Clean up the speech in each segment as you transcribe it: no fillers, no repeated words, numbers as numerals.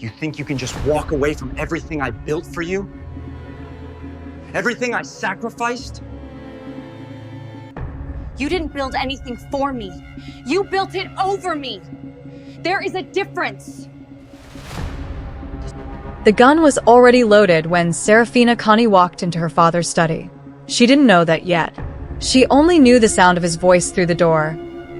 You think you can just walk away from everything I built for you? Everything I sacrificed? You didn't build anything for me. You built it over me. There is a difference. The gun was already loaded when Serafina Conti walked into her father's study. She didn't know that yet. She only knew the sound of his voice through the door.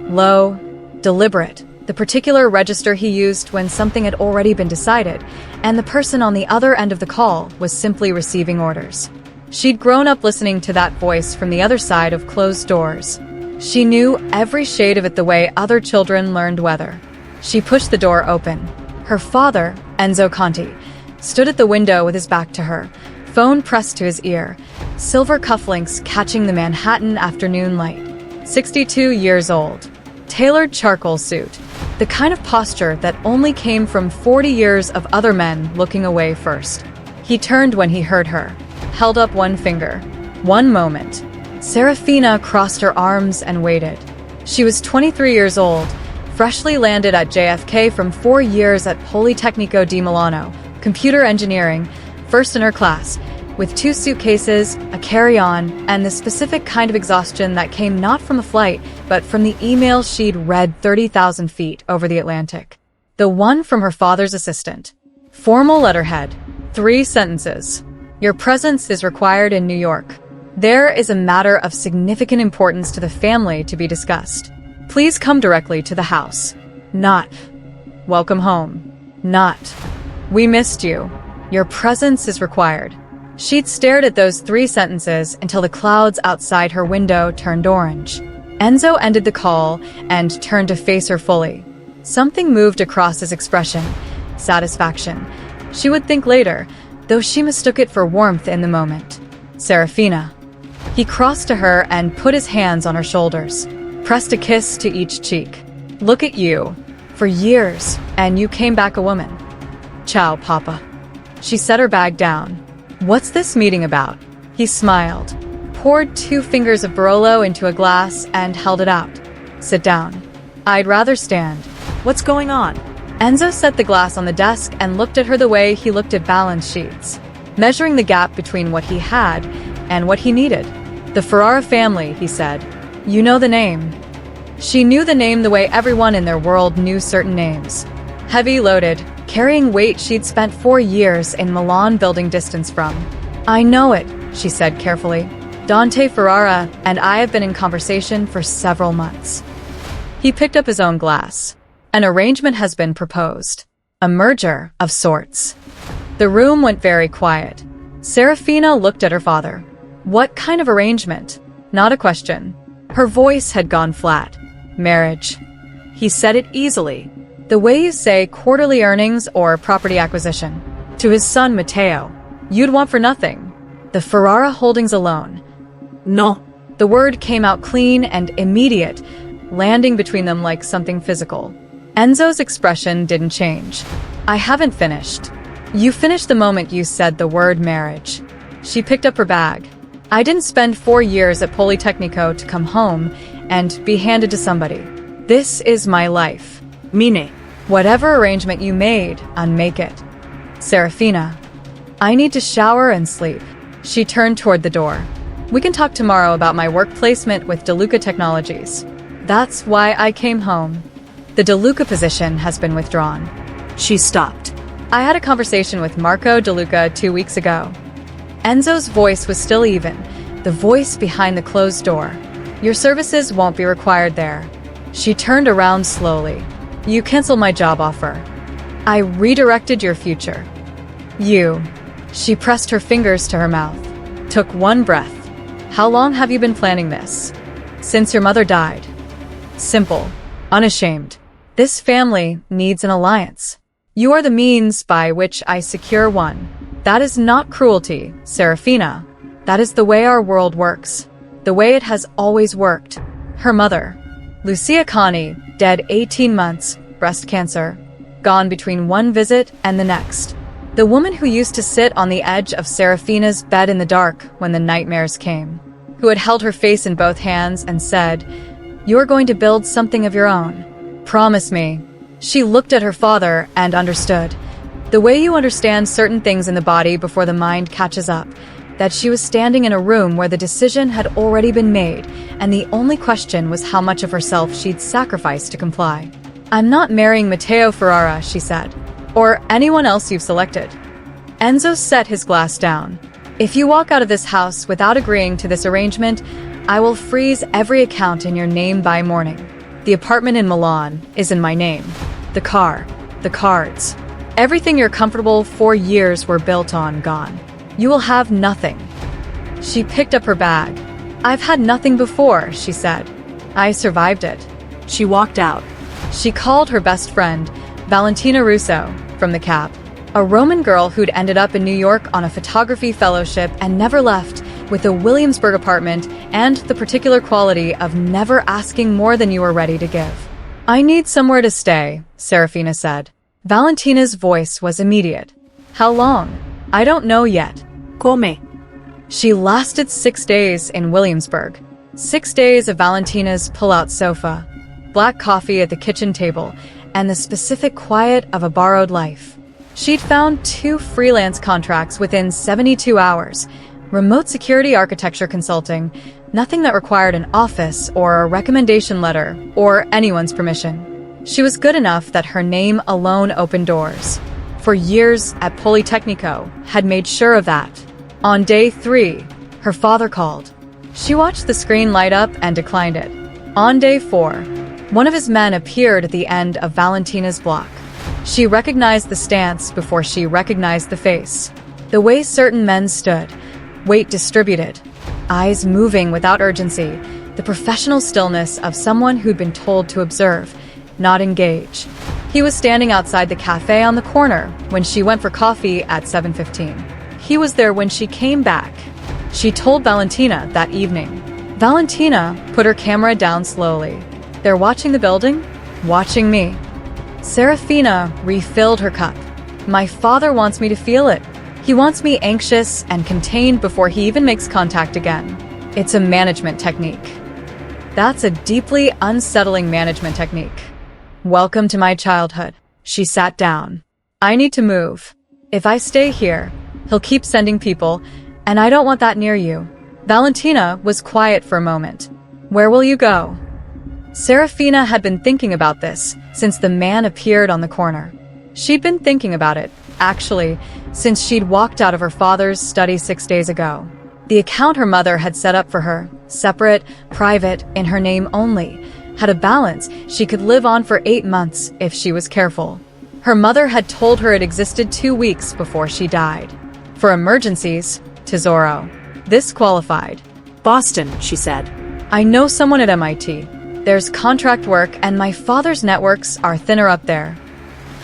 Low, deliberate, the particular register he used when something had already been decided, and the person on the other end of the call was simply receiving orders. She'd grown up listening to that voice from the other side of closed doors. She knew every shade of it the way other children learned weather. She pushed the door open. Her father, Enzo Conti, stood at the window with his back to her, phone pressed to his ear, silver cufflinks catching the Manhattan afternoon light. 62 years old. Tailored charcoal suit. The kind of posture that only came from 40 years of other men looking away first. He turned when he heard her, held up one finger. One moment. Serafina crossed her arms and waited. She was 23 years old, freshly landed at JFK from 4 years at Politecnico di Milano, computer engineering, first in her class, with 2 suitcases, a carry-on, and the specific kind of exhaustion that came not from the flight, but from the email she'd read 30,000 feet over the Atlantic. The one from her father's assistant. Formal letterhead. 3 sentences. Your presence is required in New York. There is a matter of significant importance to the family to be discussed. Please come directly to the house. Not. Welcome home. Not. We missed you. Your presence is required. She'd stared at those 3 sentences until the clouds outside her window turned orange. Enzo ended the call and turned to face her fully. Something moved across his expression. Satisfaction. She would think later, though she mistook it for warmth in the moment. Serafina. He crossed to her and put his hands on her shoulders, pressed a kiss to each cheek. Look at you. For years, and you came back a woman. Ciao, Papa. She set her bag down. What's this meeting about? He smiled, poured 2 fingers of Barolo into a glass and held it out. Sit down. I'd rather stand. What's going on? Enzo set the glass on the desk and looked at her the way he looked at balance sheets, measuring the gap between what he had and what he needed. The Ferrara family, he said. You know the name. She knew the name the way everyone in their world knew certain names. Heavy loaded, carrying weight she'd spent 4 years in Milan building distance from. I know it, she said carefully. Dante Ferrara and I have been in conversation for several months. He picked up his own glass. An arrangement has been proposed. A merger of sorts. The room went very quiet. Serafina looked at her father. What kind of arrangement? Not a question. Her voice had gone flat. Marriage. He said it easily, the way you say quarterly earnings or property acquisition. To his son Matteo. You'd want for nothing. The Ferrara holdings alone. No. The word came out clean and immediate, landing between them like something physical. Enzo's expression didn't change. I haven't finished. You finished the moment you said the word marriage. She picked up her bag. I didn't spend 4 years at Politecnico to come home and be handed to somebody. This is my life. Mine. Whatever arrangement you made, unmake it. Serafina. I need to shower and sleep. She turned toward the door. We can talk tomorrow about my work placement with DeLuca Technologies. That's why I came home. The DeLuca position has been withdrawn. She stopped. I had a conversation with Marco DeLuca 2 weeks ago. Enzo's voice was still even, the voice behind the closed door. Your services won't be required there. She turned around slowly. You canceled my job offer. I redirected your future. You. She pressed her fingers to her mouth. Took one breath. How long have you been planning this? Since your mother died. Simple. Unashamed. This family needs an alliance. You are the means by which I secure one. That is not cruelty, Serafina. That is the way our world works. The way it has always worked. Her mother. Lucia Conti, dead 18 months, breast cancer. Gone between one visit and the next. The woman who used to sit on the edge of Serafina's bed in the dark when the nightmares came. Who had held her face in both hands and said, "You're going to build something of your own. Promise me." She looked at her father and understood. The way you understand certain things in the body before the mind catches up. That she was standing in a room where the decision had already been made, and the only question was how much of herself she'd sacrifice to comply. "I'm not marrying Matteo Ferrara," she said. "Or anyone else you've selected." Enzo set his glass down. "If you walk out of this house without agreeing to this arrangement, I will freeze every account in your name by morning. The apartment in Milan is in my name. The car, the cards, everything you're comfortable 4 years were built on gone. You will have nothing." She picked up her bag. "I've had nothing before," she said. "I survived it." She walked out. She called her best friend, Valentina Russo, from the cab. A Roman girl who'd ended up in New York on a photography fellowship and never left, with a Williamsburg apartment and the particular quality of never asking more than you were ready to give. "I need somewhere to stay," Serafina said. Valentina's voice was immediate. "How long?" "I don't know yet." Come? She lasted 6 days in Williamsburg. 6 days of Valentina's pull-out sofa, black coffee at the kitchen table, and the specific quiet of a borrowed life. She'd found 2 freelance contracts within 72 hours. Remote security architecture consulting, nothing that required an office or a recommendation letter or anyone's permission. She was good enough that her name alone opened doors. For years at Politecnico, had made sure of that. On day 3, her father called. She watched the screen light up and declined it. On day 4, one of his men appeared at the end of Valentina's block. She recognized the stance before she recognized the face. The way certain men stood, weight distributed, eyes moving without urgency, the professional stillness of someone who'd been told to observe, not engage. He was standing outside the cafe on the corner when she went for coffee at 7:15. He was there when she came back. She told Valentina that evening. Valentina put her camera down slowly. "They're watching the building? Watching me." Serafina refilled her cup. "My father wants me to feel it. He wants me anxious and contained before he even makes contact again. It's a management technique." That's a deeply unsettling management technique. "Welcome to my childhood." She sat down. "I need to move. If I stay here, he'll keep sending people, and I don't want that near you." Valentina was quiet for a moment. "Where will you go?" Serafina had been thinking about this since the man appeared on the corner. She'd been thinking about it, actually, since she'd walked out of her father's study 6 days ago. The account her mother had set up for her, separate, private, in her name only, had a balance she could live on for 8 months if she was careful. Her mother had told her it existed 2 weeks before she died. For emergencies, Tesoro. This qualified. Boston, she said. "I know someone at MIT. There's contract work and my father's networks are thinner up there."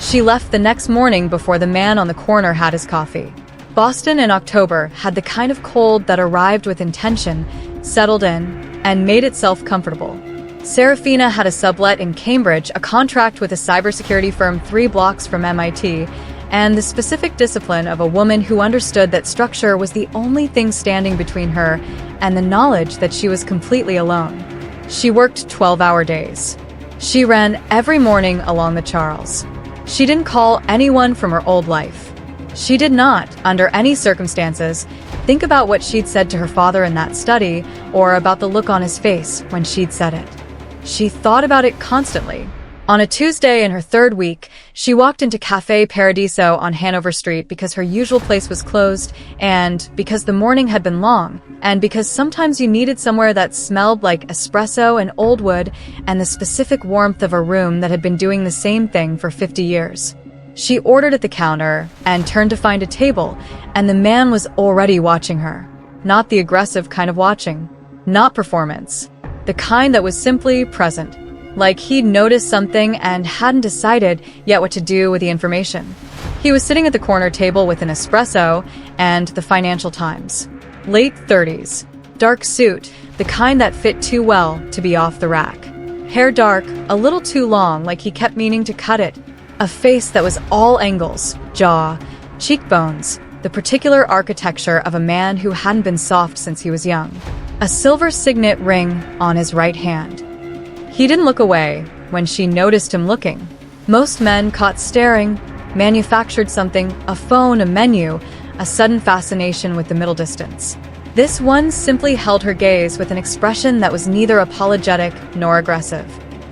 She left the next morning before the man on the corner had his coffee. Boston in October had the kind of cold that arrived with intention, settled in, and made itself comfortable. Serafina had a sublet in Cambridge, a contract with a cybersecurity firm 3 blocks from MIT, and the specific discipline of a woman who understood that structure was the only thing standing between her and the knowledge that she was completely alone. She worked 12-hour days. She ran every morning along the Charles. She didn't call anyone from her old life. She did not, under any circumstances, think about what she'd said to her father in that study or about the look on his face when she'd said it. She thought about it constantly. On a Tuesday in her 3rd week, she walked into Café Paradiso on Hanover Street because her usual place was closed, and because the morning had been long, and because sometimes you needed somewhere that smelled like espresso and old wood and the specific warmth of a room that had been doing the same thing for 50 years. She ordered at the counter and turned to find a table, and the man was already watching her. Not the aggressive kind of watching. Not performance. The kind that was simply present. Like he'd noticed something and hadn't decided yet what to do with the information. He was sitting at the corner table with an espresso and the Financial Times. Late 30s. Dark suit, the kind that fit too well to be off the rack. Hair dark, a little too long, like he kept meaning to cut it. A face that was all angles, jaw, cheekbones, the particular architecture of a man who hadn't been soft since he was young. A silver signet ring on his right hand. He didn't look away when she noticed him looking. Most men caught staring manufactured something, a phone, a menu, a sudden fascination with the middle distance. This one simply held her gaze with an expression that was neither apologetic nor aggressive,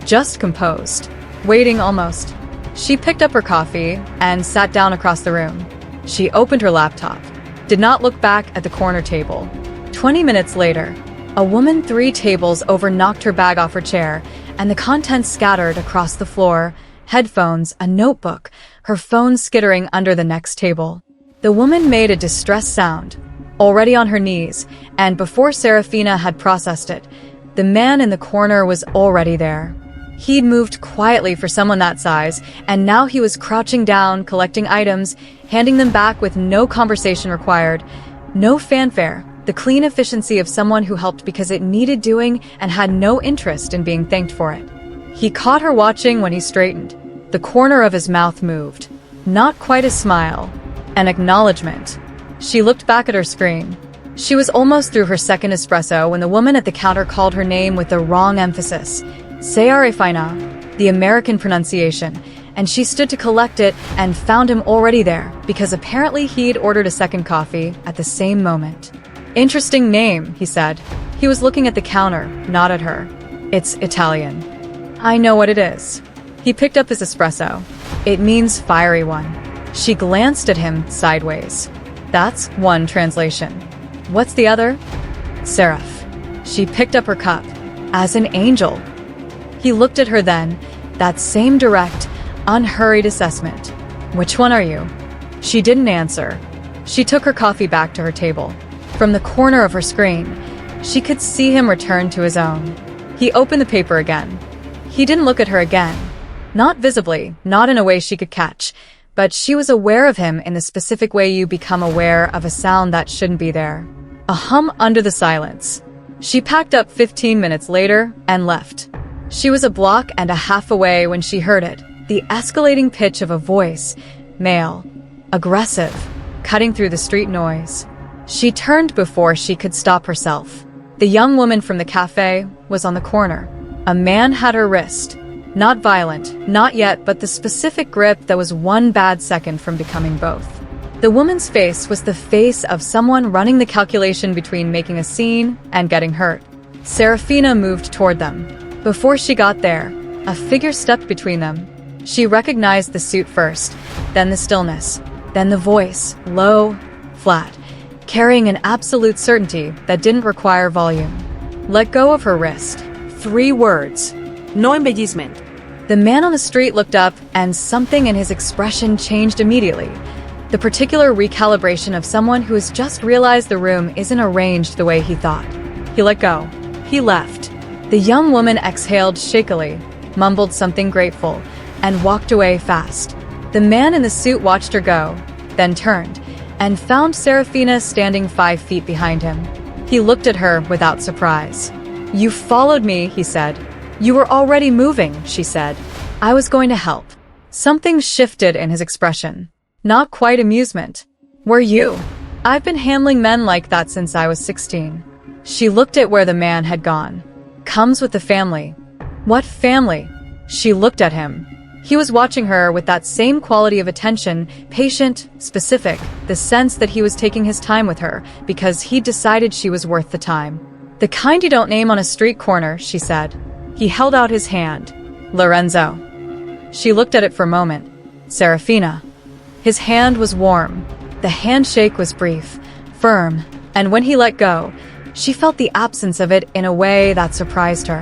just composed, waiting almost. She picked up her coffee and sat down across the room. She opened her laptop, did not look back at the corner table. 20 minutes later, a woman 3 tables over knocked her bag off her chair, and the contents scattered across the floor, headphones, a notebook, her phone skittering under the next table. The woman made a distressed sound, already on her knees, and before Serafina had processed it, the man in the corner was already there. He'd moved quietly for someone that size, and now he was crouching down, collecting items, handing them back with no conversation required, no fanfare, the clean efficiency of someone who helped because it needed doing and had no interest in being thanked for it. He caught her watching when he straightened. The corner of his mouth moved. Not quite a smile, an acknowledgement. She looked back at her screen. She was almost through her second espresso when the woman at the counter called her name with the wrong emphasis. Serafina, the American pronunciation, and she stood to collect it and found him already there because apparently he'd ordered a second coffee at the same moment. Interesting name, he said. He was looking at the counter, not at her. It's Italian. I know what it is. He picked up his espresso. It means fiery one. She glanced at him sideways. That's one translation. What's the other? Seraph. She picked up her cup. As an angel. He looked at her then, that same direct, unhurried assessment. Which one are you? She didn't answer. She took her coffee back to her table. From the corner of her screen, she could see him return to his own. He opened the paper again. He didn't look at her again. Not visibly, not in a way she could catch, but she was aware of him in the specific way you become aware of a sound that shouldn't be there. A hum under the silence. She packed up 15 minutes later and left. She was a block and a half away when she heard it, the escalating pitch of a voice, male, aggressive, cutting through the street noise. She turned before she could stop herself. The young woman from the cafe was on the corner. A man had her wrist. Not violent, not yet, but the specific grip that was one bad second from becoming both. The woman's face was the face of someone running the calculation between making a scene and getting hurt. Serafina moved toward them. Before she got there, a figure stepped between them. She recognized the suit first, then the stillness, then the voice, low, flat, carrying an absolute certainty that didn't require volume. Let go of her wrist. 3 words. No embellishment. The man on the street looked up, and something in his expression changed immediately. The particular recalibration of someone who has just realized the room isn't arranged the way he thought. He let go. He left. The young woman exhaled shakily, mumbled something grateful, and walked away fast. The man in the suit watched her go, then turned, and found Serafina standing 5 feet behind him. He looked at her without surprise. You followed me, he said. You were already moving, she said. I was going to help. Something shifted in his expression. Not quite amusement. Were you? I've been handling men like that since I was 16. She looked at where the man had gone. Comes with the family. What family? She looked at him. He was watching her with that same quality of attention, patient, specific, the sense that he was taking his time with her because he decided she was worth the time. The kind you don't name on a street corner, she said. He held out his hand. Lorenzo. She looked at it for a moment. Serafina. His hand was warm. The handshake was brief, firm, and when he let go, she felt the absence of it in a way that surprised her.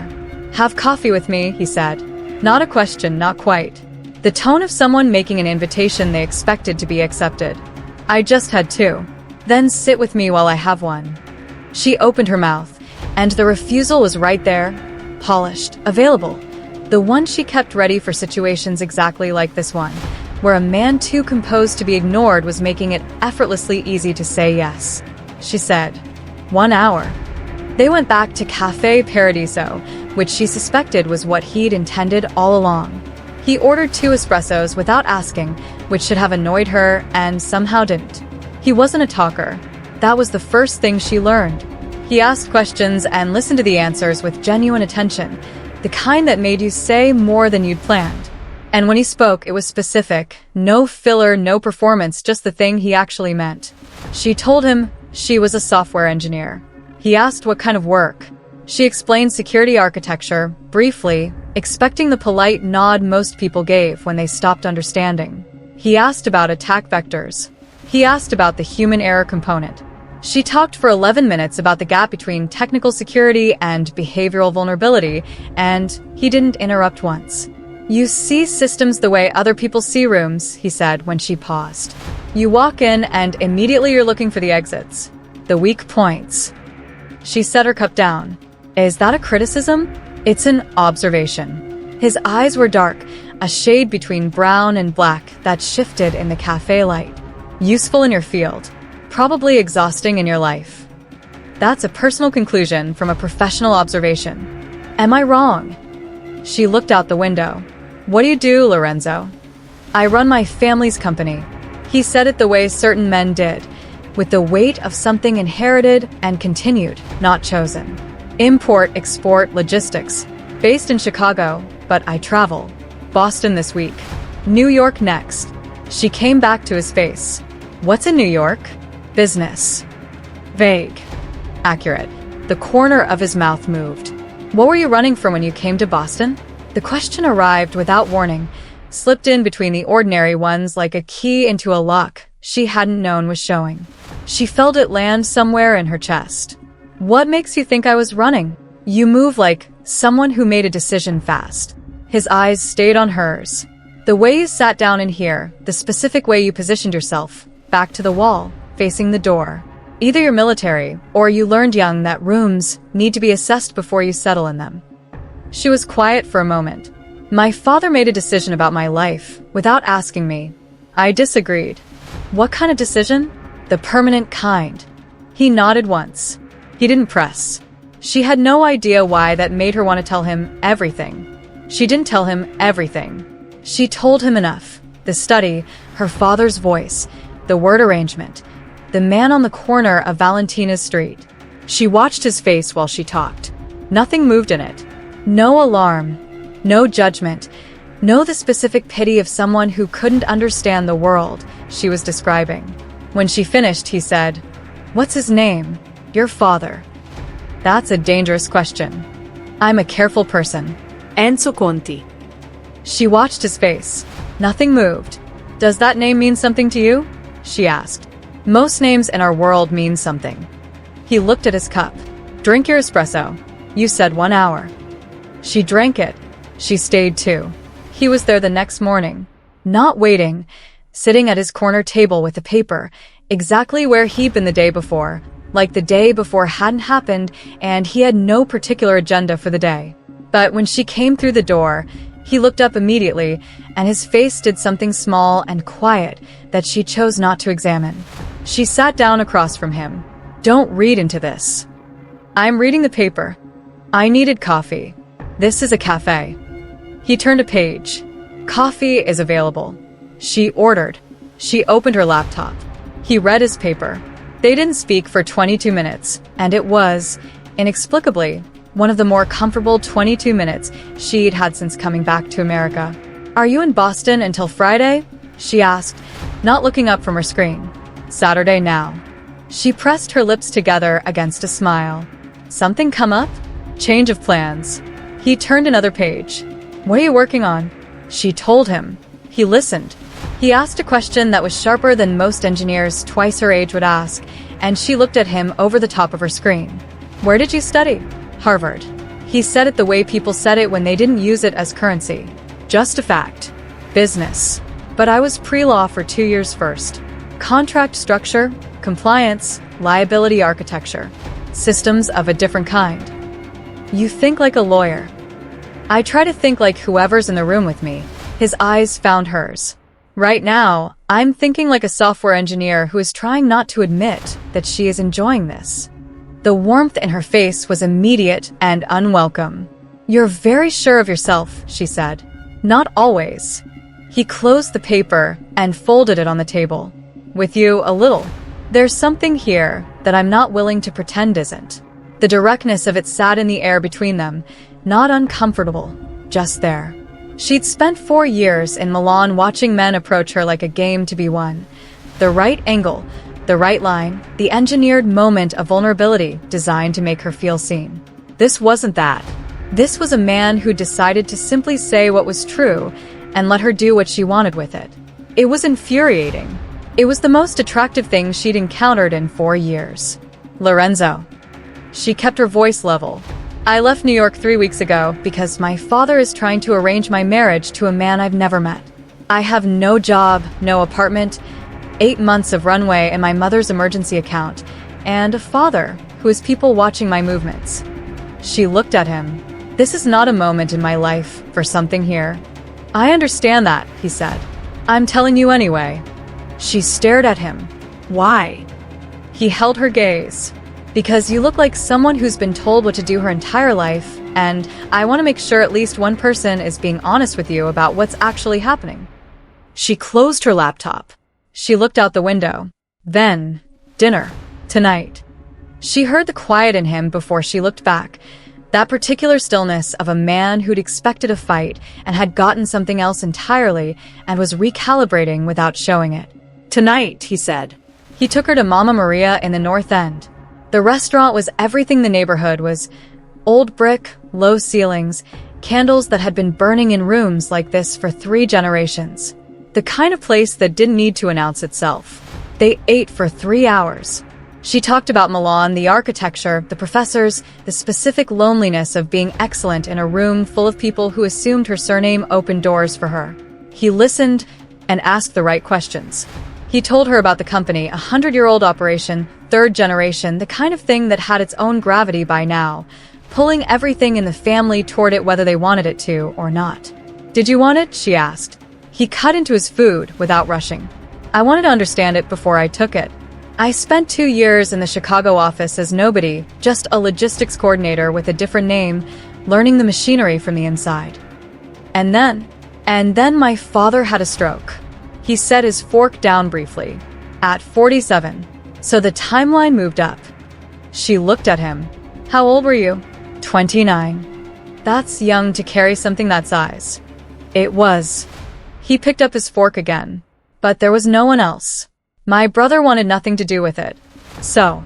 Have coffee with me, he said. Not a question, not quite. The tone of someone making an invitation they expected to be accepted. I just had 2. Then sit with me while I have one. She opened her mouth, and the refusal was right there, polished, available. The one she kept ready for situations exactly like this one, where a man too composed to be ignored was making it effortlessly easy to say yes. She said, 1 hour. They went back to Café Paradiso, which she suspected was what he'd intended all along. He ordered 2 espressos without asking, which should have annoyed her and somehow didn't. He wasn't a talker. That was the first thing she learned. He asked questions and listened to the answers with genuine attention, the kind that made you say more than you'd planned. And when he spoke, it was specific. No filler, no performance, just the thing he actually meant. She told him she was a software engineer. He asked what kind of work. She explained security architecture, briefly, expecting the polite nod most people gave when they stopped understanding. He asked about attack vectors. He asked about the human error component. She talked for 11 minutes about the gap between technical security and behavioral vulnerability, and he didn't interrupt once. You see systems the way other people see rooms, he said when she paused. You walk in and immediately you're looking for the exits. The weak points. She set her cup down. Is that a criticism? It's an observation. His eyes were dark, a shade between brown and black that shifted in the cafe light. Useful in your field. Probably exhausting in your life. That's a personal conclusion from a professional observation. Am I wrong? She looked out the window. What do you do, Lorenzo? I run my family's company. He said it the way certain men did, with the weight of something inherited and continued, not chosen. Import, export, logistics. Based in Chicago, but I travel. Boston this week. New York next. She came back to his face. What's in New York? Business. Vague. Accurate. The corner of his mouth moved. What were you running from when you came to Boston? The question arrived without warning, slipped in between the ordinary ones like a key into a lock she hadn't known was showing. She felt it land somewhere in her chest. What makes you think I was running? You move like someone who made a decision fast. His eyes stayed on hers. The way you sat down in here, the specific way you positioned yourself, back to the wall, facing the door. Either you're military, or you learned young that rooms need to be assessed before you settle in them. She was quiet for a moment. My father made a decision about my life, without asking me. I disagreed. What kind of decision? The permanent kind. He nodded once. He didn't press. She had no idea why that made her want to tell him everything. She didn't tell him everything. She told him enough. The study, her father's voice, the word arrangement, the man on the corner of Valentina's Street. She watched his face while she talked. Nothing moved in it. No alarm, no judgment, no the specific pity of someone who couldn't understand the world she was describing. When she finished, he said, "What's his name? Your father." That's a dangerous question. I'm a careful person. Enzo Conti. She watched his face. Nothing moved. Does that name mean something to you? She asked. Most names in our world mean something. He looked at his cup. Drink your espresso. You said 1 hour. She drank it. She stayed too. He was there the next morning, not waiting, sitting at his corner table with a paper, exactly where he'd been the day before, like the day before hadn't happened and he had no particular agenda for the day. But when she came through the door, he looked up immediately, and his face did something small and quiet that she chose not to examine. She sat down across from him. Don't read into this. I'm reading the paper. I needed coffee. This is a cafe. He turned a page. Coffee is available. She ordered. She opened her laptop. He read his paper. They didn't speak for 22 minutes, and it was, inexplicably, one of the more comfortable 22 minutes she'd had since coming back to America. Are you in Boston until Friday? She asked, not looking up from her screen. Saturday now. She pressed her lips together against a smile. Something come up? Change of plans. He turned another page. What are you working on? She told him. He listened. He asked a question that was sharper than most engineers twice her age would ask, and she looked at him over the top of her screen. Where did you study? Harvard. He said it the way people said it when they didn't use it as currency. Just a fact. Business. But I was pre-law for 2 years first. Contract structure, compliance, liability architecture. Systems of a different kind. You think like a lawyer. I try to think like whoever's in the room with me. His eyes found hers. Right now, I'm thinking like a software engineer who is trying not to admit that she is enjoying this. The warmth in her face was immediate and unwelcome. You're very sure of yourself, she said. Not always. He closed the paper and folded it on the table. With you, a little. There's something here that I'm not willing to pretend isn't. The directness of it sat in the air between them, not uncomfortable, just there. She'd spent 4 years in Milan watching men approach her like a game to be won. The right angle, the right line, the engineered moment of vulnerability designed to make her feel seen. This wasn't that. This was a man who decided to simply say what was true and let her do what she wanted with it. It was infuriating. It was the most attractive thing she'd encountered in 4 years. Lorenzo. She kept her voice level. I left New York 3 weeks ago because my father is trying to arrange my marriage to a man I've never met. I have no job, no apartment, 8 months of runway in my mother's emergency account, and a father who has people watching my movements. She looked at him. This is not a moment in my life for something here. I understand that, he said. I'm telling you anyway. She stared at him. Why? He held her gaze. Because you look like someone who's been told what to do her entire life, and I want to make sure at least one person is being honest with you about what's actually happening. She closed her laptop. She looked out the window. Then, dinner. Tonight. She heard the quiet in him before she looked back. That particular stillness of a man who'd expected a fight and had gotten something else entirely and was recalibrating without showing it. Tonight, he said. He took her to Mama Maria in the North End. The restaurant was everything the neighborhood was. Old brick, low ceilings, candles that had been burning in rooms like this for 3 generations. The kind of place that didn't need to announce itself. They ate for 3 hours. She talked about Milan, the architecture, the professors, the specific loneliness of being excellent in a room full of people who assumed her surname opened doors for her. He listened and asked the right questions. He told her about the company, a 100-year-old operation, 3rd generation, the kind of thing that had its own gravity by now, pulling everything in the family toward it whether they wanted it to or not. Did you want it? She asked. He cut into his food without rushing. I wanted to understand it before I took it. I spent 2 years in the Chicago office as nobody, just a logistics coordinator with a different name, learning the machinery from the inside. And then my father had a stroke. He set his fork down briefly. At 47. So the timeline moved up. She looked at him. How old were you? 29. That's young to carry something that size. It was. He picked up his fork again. But there was no one else. My brother wanted nothing to do with it. So,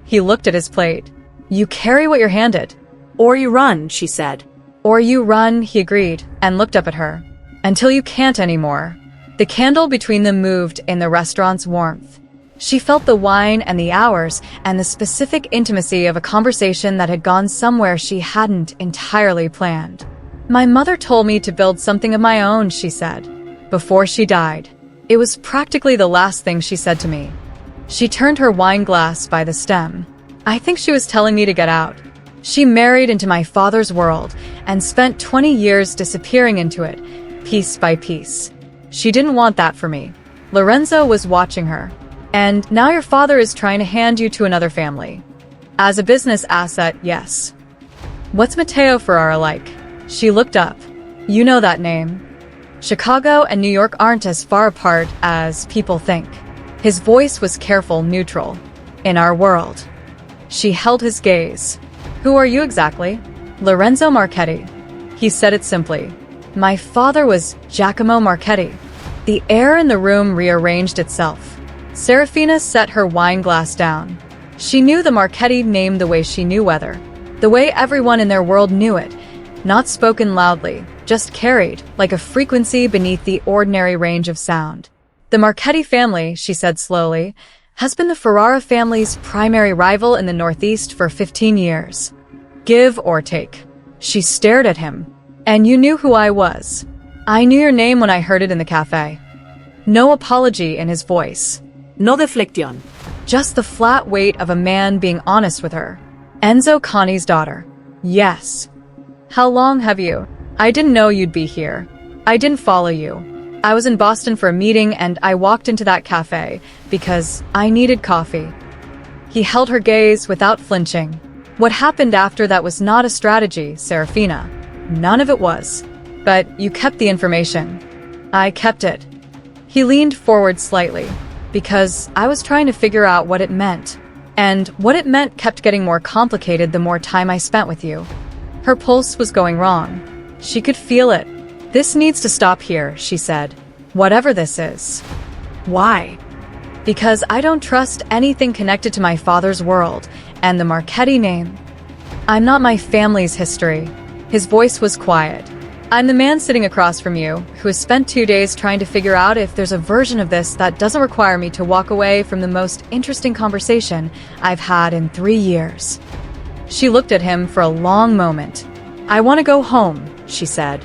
he looked at his plate. You carry what you're handed. Or you run, she said. Or you run, he agreed, and looked up at her. Until you can't anymore. The candle between them moved in the restaurant's warmth. She felt the wine and the hours and the specific intimacy of a conversation that had gone somewhere she hadn't entirely planned. My mother told me to build something of my own, she said, before she died. It was practically the last thing she said to me. She turned her wine glass by the stem. I think she was telling me to get out. She married into my father's world and spent 20 years disappearing into it, piece by piece. She didn't want that for me. Lorenzo was watching her. And now your father is trying to hand you to another family. As a business asset, yes. What's Matteo Ferrara like? She looked up. You know that name. Chicago and New York aren't as far apart as people think. His voice was careful, neutral. In our world. She held his gaze. Who are you exactly? Lorenzo Marchetti. He said it simply. My father was Giacomo Marchetti. The air in the room rearranged itself. Serafina set her wine glass down. She knew the Marchetti name the way she knew weather. The way everyone in their world knew it. Not spoken loudly, just carried, like a frequency beneath the ordinary range of sound. The Marchetti family, she said slowly, has been the Ferrara family's primary rival in the Northeast for 15 years. Give or take. She stared at him. And you knew who I was. I knew your name when I heard it in the cafe. No apology in his voice. No deflection. Just the flat weight of a man being honest with her. Enzo Conti's daughter. Yes. How long have you? I didn't know you'd be here. I didn't follow you. I was in Boston for a meeting and I walked into that cafe because I needed coffee. He held her gaze without flinching. What happened after that was not a strategy, Serafina. None of it was. But you kept the information. I kept it. He leaned forward slightly, because I was trying to figure out what it meant. And what it meant kept getting more complicated the more time I spent with you. Her pulse was going wrong. She could feel it. This needs to stop here, she said. Whatever this is. Why? Because I don't trust anything connected to my father's world and the Marchetti name. I'm not my family's history. His voice was quiet. I'm the man sitting across from you, who has spent 2 days trying to figure out if there's a version of this that doesn't require me to walk away from the most interesting conversation I've had in 3 years. She looked at him for a long moment. I want to go home, she said.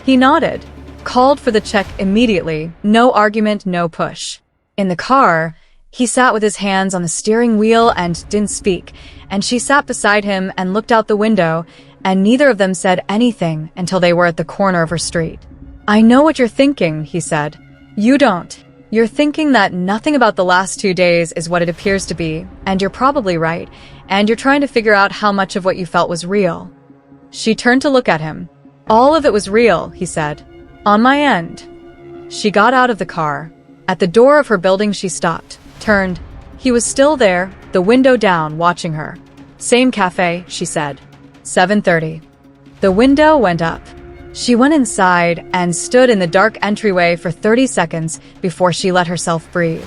He nodded, called for the check immediately, no argument, no push. In the car, he sat with his hands on the steering wheel and didn't speak, and she sat beside him and looked out the window, and neither of them said anything until they were at the corner of her street. I know what you're thinking, he said. You don't. You're thinking that nothing about the last 2 days is what it appears to be, and you're probably right, and you're trying to figure out how much of what you felt was real. She turned to look at him. All of it was real, he said. On my end. She got out of the car. At the door of her building she stopped, turned. He was still there, the window down, watching her. Same cafe, she said. 7:30. The window went up. She went inside and stood in the dark entryway for 30 seconds before she let herself breathe.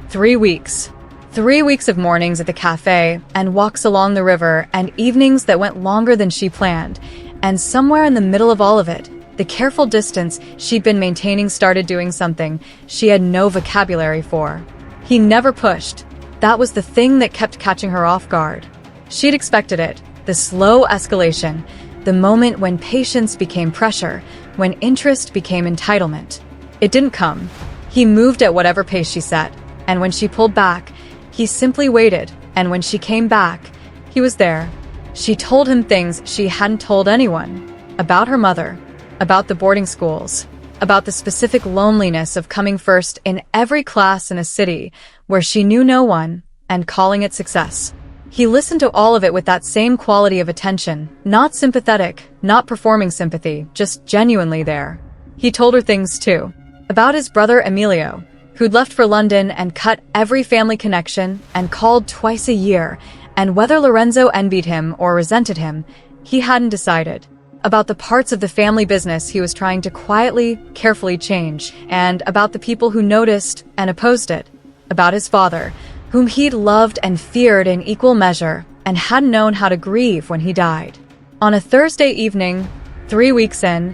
3 weeks. 3 weeks of mornings at the cafe and walks along the river and evenings that went longer than she planned. And somewhere in the middle of all of it, the careful distance she'd been maintaining started doing something she had no vocabulary for. He never pushed. That was the thing that kept catching her off guard. She'd expected it. The slow escalation, the moment when patience became pressure, when interest became entitlement. It didn't come. He moved at whatever pace she set, and when she pulled back, he simply waited, and when she came back, he was there. She told him things she hadn't told anyone. About her mother, about the boarding schools, about the specific loneliness of coming first in every class in a city where she knew no one, and calling it success. He listened to all of it with that same quality of attention, not sympathetic, not performing sympathy, just genuinely there. He told her things too. About his brother Emilio, who'd left for London and cut every family connection and called twice a year, and whether Lorenzo envied him or resented him, he hadn't decided. About the parts of the family business he was trying to quietly, carefully change, and about the people who noticed and opposed it. About his father, whom he'd loved and feared in equal measure, and hadn't known how to grieve when he died. On a Thursday evening, 3 weeks in,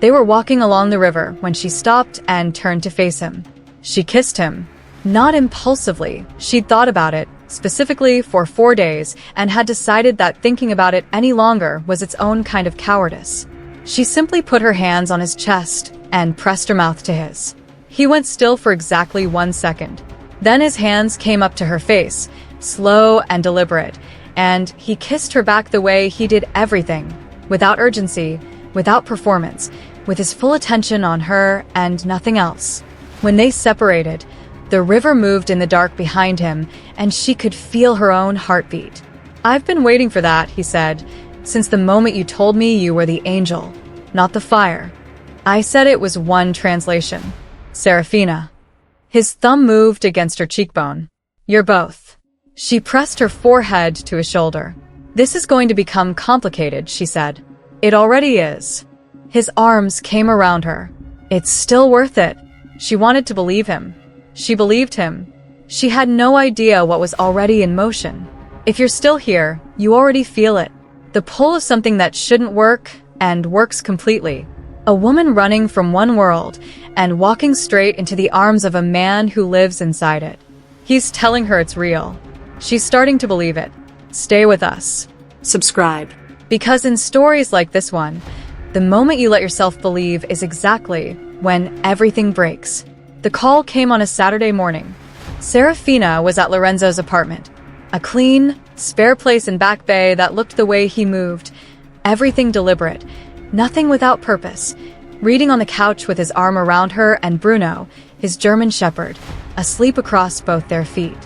they were walking along the river when she stopped and turned to face him. She kissed him. Not impulsively. She'd thought about it, specifically for 4 days, and had decided that thinking about it any longer was its own kind of cowardice. She simply put her hands on his chest and pressed her mouth to his. He went still for exactly 1 second. Then his hands came up to her face, slow and deliberate, and he kissed her back the way he did everything, without urgency, without performance, with his full attention on her and nothing else. When they separated, the river moved in the dark behind him, and she could feel her own heartbeat. I've been waiting for that, he said, since the moment you told me you were the angel, not the fire. I said it was one translation. Serafina. His thumb moved against her cheekbone. You're both. She pressed her forehead to his shoulder. This is going to become complicated, she said. It already is. His arms came around her. It's still worth it. She wanted to believe him. She believed him. She had no idea what was already in motion. If you're still here, you already feel it. The pull of something that shouldn't work and works completely. A woman running from one world and walking straight into the arms of a man who lives inside it. He's telling her it's real. She's starting to believe it. Stay with us. Subscribe. Because in stories like this one, the moment you let yourself believe is exactly when everything breaks. The call came on a Saturday morning. Serafina was at Lorenzo's apartment. A clean, spare place in Back Bay that looked the way he moved. Everything deliberate. Nothing without purpose. Reading on the couch with his arm around her and Bruno, his German shepherd, asleep across both their feet.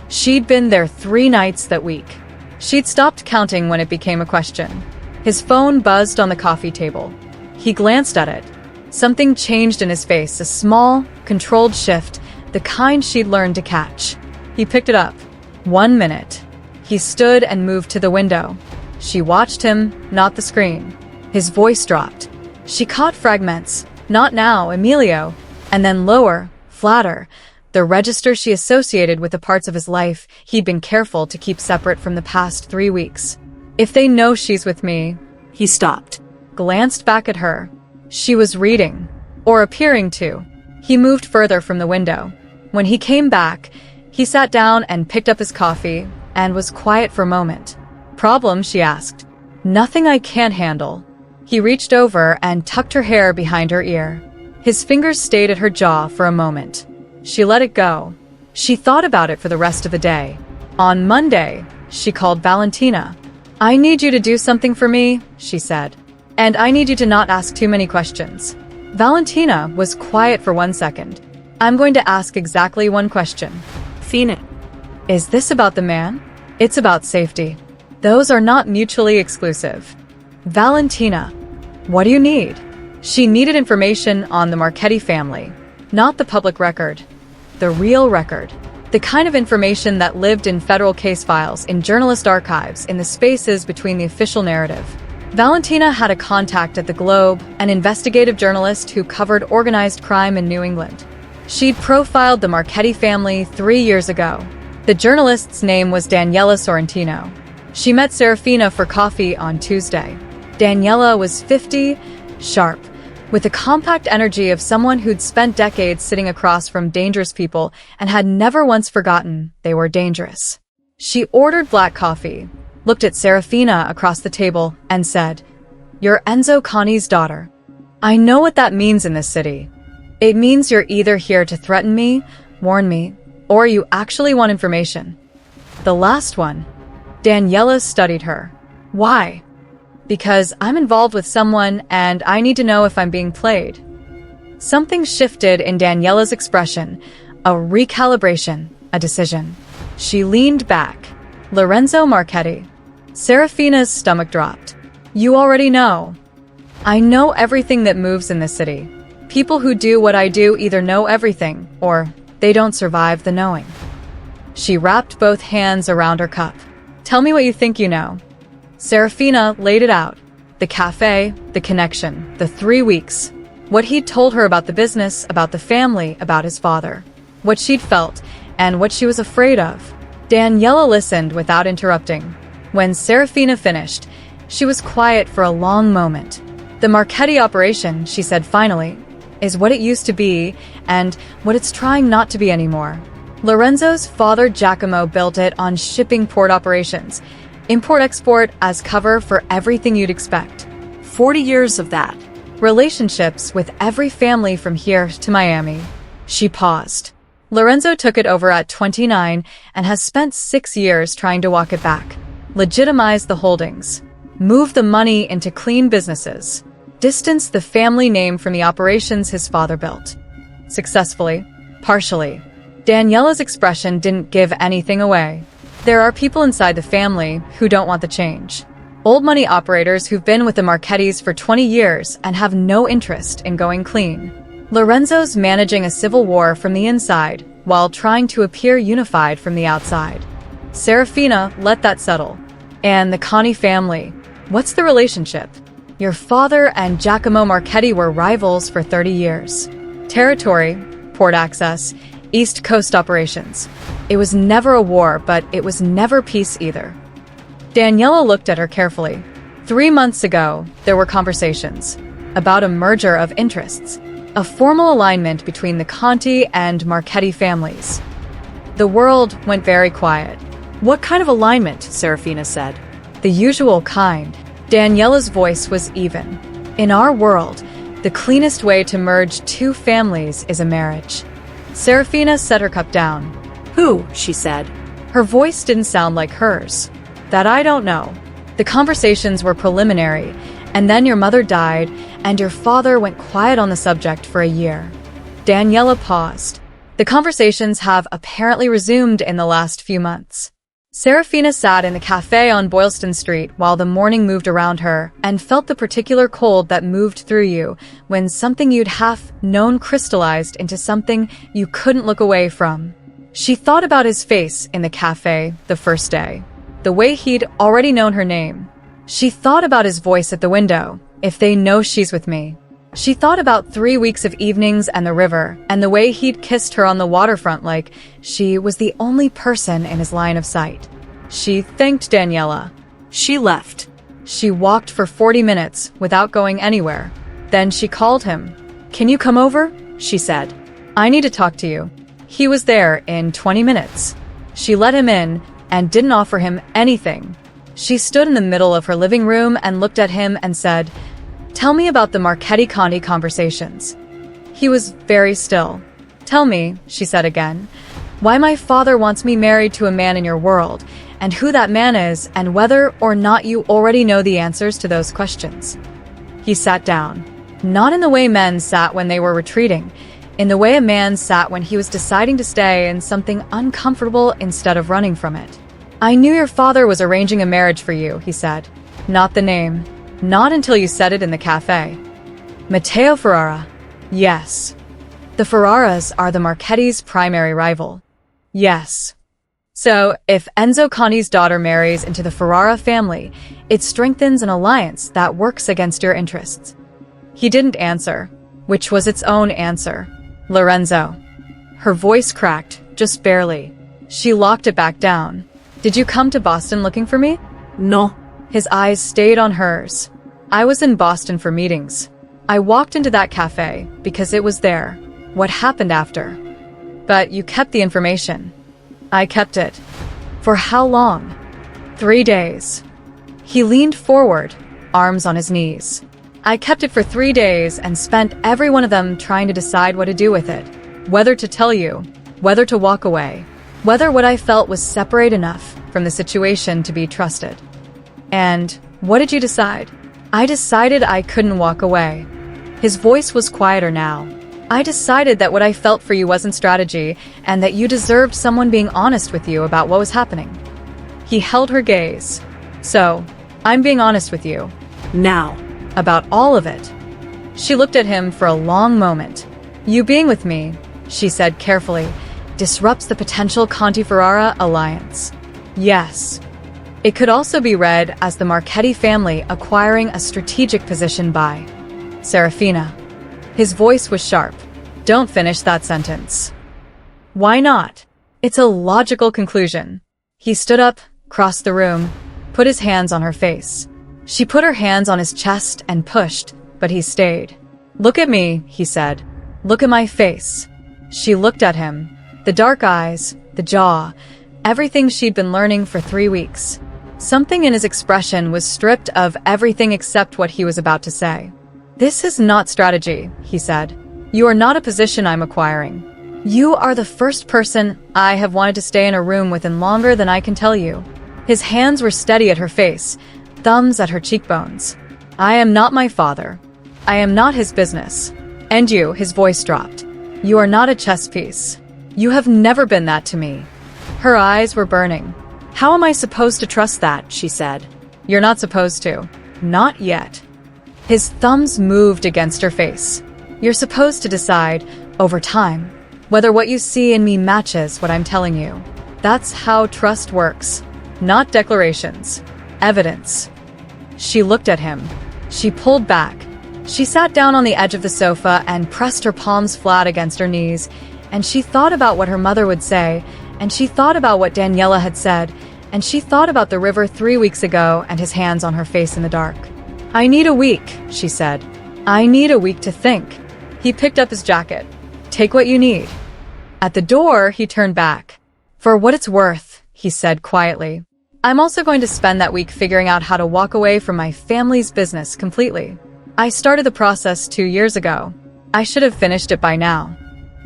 She'd been there 3 nights that week. She'd stopped counting when it became a question. His phone buzzed on the coffee table. He glanced at it. Something changed in his face, a small, controlled shift, the kind she'd learned to catch. He picked it up. 1 minute. He stood and moved to the window. She watched him, not the screen. His voice dropped. She caught fragments. Not now, Emilio. And then lower, flatter, the register she associated with the parts of his life he'd been careful to keep separate from the past 3 weeks. If they know she's with me. He stopped. Glanced back at her. She was reading. Or appearing to. He moved further from the window. When he came back, he sat down and picked up his coffee and was quiet for a moment. Problem, she asked. Nothing I can't handle. He reached over and tucked her hair behind her ear. His fingers stayed at her jaw for a moment. She let it go. She thought about it for the rest of the day. On Monday, she called Valentina. I need you to do something for me, she said. And I need you to not ask too many questions. Valentina was quiet for 1 second. I'm going to ask exactly one question. Phoenix. Is this about the man? It's about safety. Those are not mutually exclusive. Valentina, what do you need? She needed information on the Marchetti family, not the public record. The real record. The kind of information that lived in federal case files, in journalist archives, in the spaces between the official narrative. Valentina had a contact at the Globe, an investigative journalist who covered organized crime in New England. She'd profiled the Marchetti family 3 years ago. The journalist's name was Daniela Sorrentino. She met Serafina for coffee on Tuesday. Daniela was 50, sharp, with the compact energy of someone who'd spent decades sitting across from dangerous people and had never once forgotten they were dangerous. She ordered black coffee, looked at Serafina across the table, and said, "You're Enzo Conti's daughter. I know what that means in this city. It means you're either here to threaten me, warn me, or you actually want information." The last one. Daniela studied her. Why? Because I'm involved with someone and I need to know if I'm being played. Something shifted in Daniela's expression, a recalibration, a decision. She leaned back. Lorenzo Marchetti. Serafina's stomach dropped. You already know. I know everything that moves in this city. People who do what I do either know everything or they don't survive the knowing. She wrapped both hands around her cup. Tell me what you think you know. Serafina laid it out. The cafe, the connection, the 3 weeks. What he'd told her about the business, about the family, about his father. What she'd felt, and what she was afraid of. Daniela listened without interrupting. When Serafina finished, she was quiet for a long moment. The Marchetti operation, she said finally, is what it used to be, and what it's trying not to be anymore. Lorenzo's father Giacomo built it on shipping port operations. Import-export as cover for everything you'd expect. 40 years of that. Relationships with every family from here to Miami. She paused. Lorenzo took it over at 29 and has spent 6 years trying to walk it back. Legitimize the holdings. Move the money into clean businesses. Distance the family name from the operations his father built. Successfully. Partially. Daniela's expression didn't give anything away. There are people inside the family who don't want the change. Old money operators who've been with the Marchettis for 20 years and have no interest in going clean. Lorenzo's managing a civil war from the inside while trying to appear unified from the outside. Serafina let that settle. And the Conti family. What's the relationship? Your father and Giacomo Marchetti were rivals for 30 years. Territory, port access, East Coast operations. It was never a war, but it was never peace either. Daniela looked at her carefully. 3 months ago, there were conversations about a merger of interests, a formal alignment between the Conti and Marchetti families. The world went very quiet. What kind of alignment? Serafina said. The usual kind. Daniela's voice was even. In our world, the cleanest way to merge 2 families is a marriage. Serafina set her cup down. Who? She said. Her voice didn't sound like hers. That I don't know. The conversations were preliminary, and then your mother died, and your father went quiet on the subject for a year. Daniela paused. The conversations have apparently resumed in the last few months. Serafina sat in the cafe on Boylston Street while the morning moved around her and felt the particular cold that moved through you when something you'd half known crystallized into something you couldn't look away from. She thought about his face in the cafe the first day, the way he'd already known her name. She thought about his voice at the window, if they know she's with me. She thought about 3 weeks of evenings and the river, and the way he'd kissed her on the waterfront like she was the only person in his line of sight. She thanked Daniela. She left. She walked for 40 minutes without going anywhere. Then she called him. "Can you come over?" she said. "I need to talk to you." He was there in 20 minutes. She let him in and didn't offer him anything. She stood in the middle of her living room and looked at him and said, "Tell me about the Marchetti Conti conversations." He was very still. "Tell me," she said again, "why my father wants me married to a man in your world, and who that man is, and whether or not you already know the answers to those questions." He sat down. Not in the way men sat when they were retreating, in the way a man sat when he was deciding to stay in something uncomfortable instead of running from it. "I knew your father was arranging a marriage for you," he said. "Not the name. Not until you said it in the cafe." "Matteo Ferrara." "Yes." "The Ferraras are the Marchetti's primary rival." "Yes." "So, if Enzo Conti's daughter marries into the Ferrara family, it strengthens an alliance that works against your interests." He didn't answer, which was its own answer. "Lorenzo." Her voice cracked, just barely. She locked it back down. "Did you come to Boston looking for me?" No. His eyes stayed on hers. "I was in Boston for meetings. I walked into that cafe because it was there. What happened after? But you kept the information." "I kept it." "For how long?" 3 days. He leaned forward, arms on his knees. "I kept it for 3 days and spent every one of them trying to decide what to do with it. Whether to tell you, whether to walk away, whether what I felt was separate enough from the situation to be trusted." "And what did you decide?" "I decided I couldn't walk away." His voice was quieter now. "I decided that what I felt for you wasn't strategy, and that you deserved someone being honest with you about what was happening." He held her gaze. "So, I'm being honest with you." Now. "About all of it." She looked at him for a long moment. "You being with me," she said carefully, "disrupts the potential Conti-Ferrara alliance." "Yes." It could also be read as the Marchetti family acquiring a strategic position by Serafina. His voice was sharp. "Don't finish that sentence." "Why not? It's a logical conclusion." He stood up, crossed the room, put his hands on her face. She put her hands on his chest and pushed, but he stayed. "Look at me," he said. "Look at my face." She looked at him. The dark eyes, the jaw, everything she'd been learning for 3 weeks. Something in his expression was stripped of everything except what he was about to say. "This is not strategy," he said. "You are not a position I'm acquiring. You are the first person I have wanted to stay in a room with in longer than I can tell you." His hands were steady at her face, thumbs at her cheekbones. "I am not my father. I am not his business. And you," his voice dropped. "You are not a chess piece. You have never been that to me." Her eyes were burning. "How am I supposed to trust that?" she said. "You're not supposed to. Not yet." His thumbs moved against her face. "You're supposed to decide, over time, whether what you see in me matches what I'm telling you. That's how trust works. Not declarations. Evidence." She looked at him. She pulled back. She sat down on the edge of the sofa and pressed her palms flat against her knees, and she thought about what her mother would say, and she thought about what Daniela had said, and she thought about the river 3 weeks ago and his hands on her face in the dark. "I need a week," she said. "I need a week to think." He picked up his jacket. "Take what you need." At the door, he turned back. "For what it's worth," he said quietly, "I'm also going to spend that week figuring out how to walk away from my family's business completely. I started the process 2 years ago. I should have finished it by now."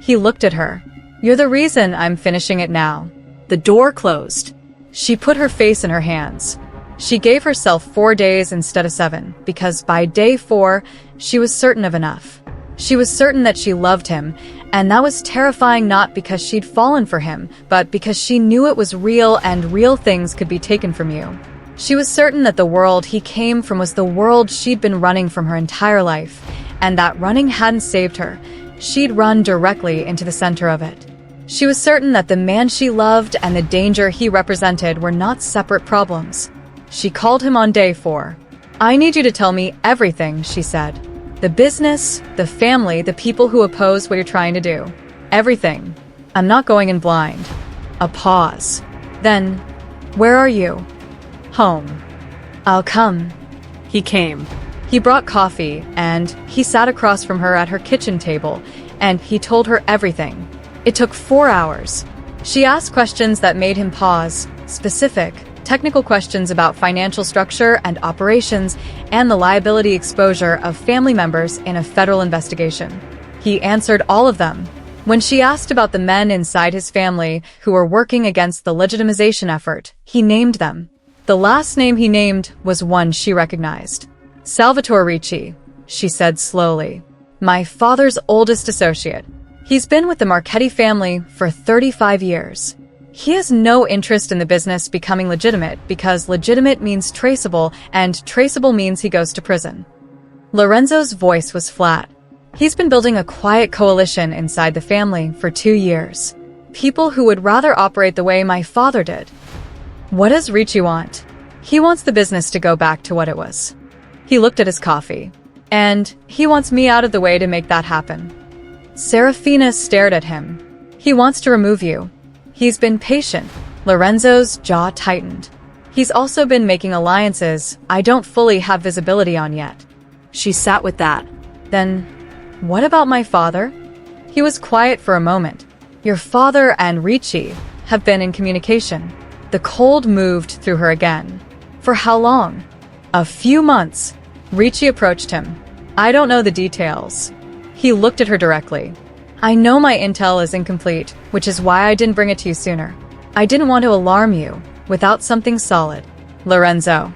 He looked at her. "You're the reason I'm finishing it now." The door closed. She put her face in her hands. She gave herself 4 days instead of 7, because by day 4, she was certain of enough. She was certain that she loved him, and that was terrifying not because she'd fallen for him, but because she knew it was real and real things could be taken from you. She was certain that the world he came from was the world she'd been running from her entire life, and that running hadn't saved her. She'd run directly into the center of it. She was certain that the man she loved and the danger he represented were not separate problems. She called him on day 4. "I need you to tell me everything," she said. The business, the family, the people who oppose what you're trying to do. Everything. I'm not going in blind. A pause. Then, where are you? Home. I'll come. He came. He brought coffee, and he sat across from her at her kitchen table, and he told her everything. It took 4 hours. She asked questions that made him pause, specific, technical questions about financial structure and operations and the liability exposure of family members in a federal investigation. He answered all of them. When she asked about the men inside his family who were working against the legitimization effort, he named them. The last name he named was one she recognized. Salvatore Ricci, she said slowly. My father's oldest associate. He's been with the Marchetti family for 35 years. He has no interest in the business becoming legitimate because legitimate means traceable, and traceable means he goes to prison. Lorenzo's voice was flat. He's been building a quiet coalition inside the family for 2 years. People who would rather operate the way my father did. What does Ricci want? He wants the business to go back to what it was. He looked at his coffee. And he wants me out of the way to make that happen. Serafina stared at him. He wants to remove you. He's been patient. Lorenzo's jaw tightened. He's also been making alliances I don't fully have visibility on yet. She sat with that. Then, what about my father? He was quiet for a moment. Your father and Ricci have been in communication. The cold moved through her again. For how long? A few months. Ricci approached him. I don't know the details. He looked at her directly. I know my intel is incomplete, which is why I didn't bring it to you sooner. I didn't want to alarm you without something solid. Lorenzo.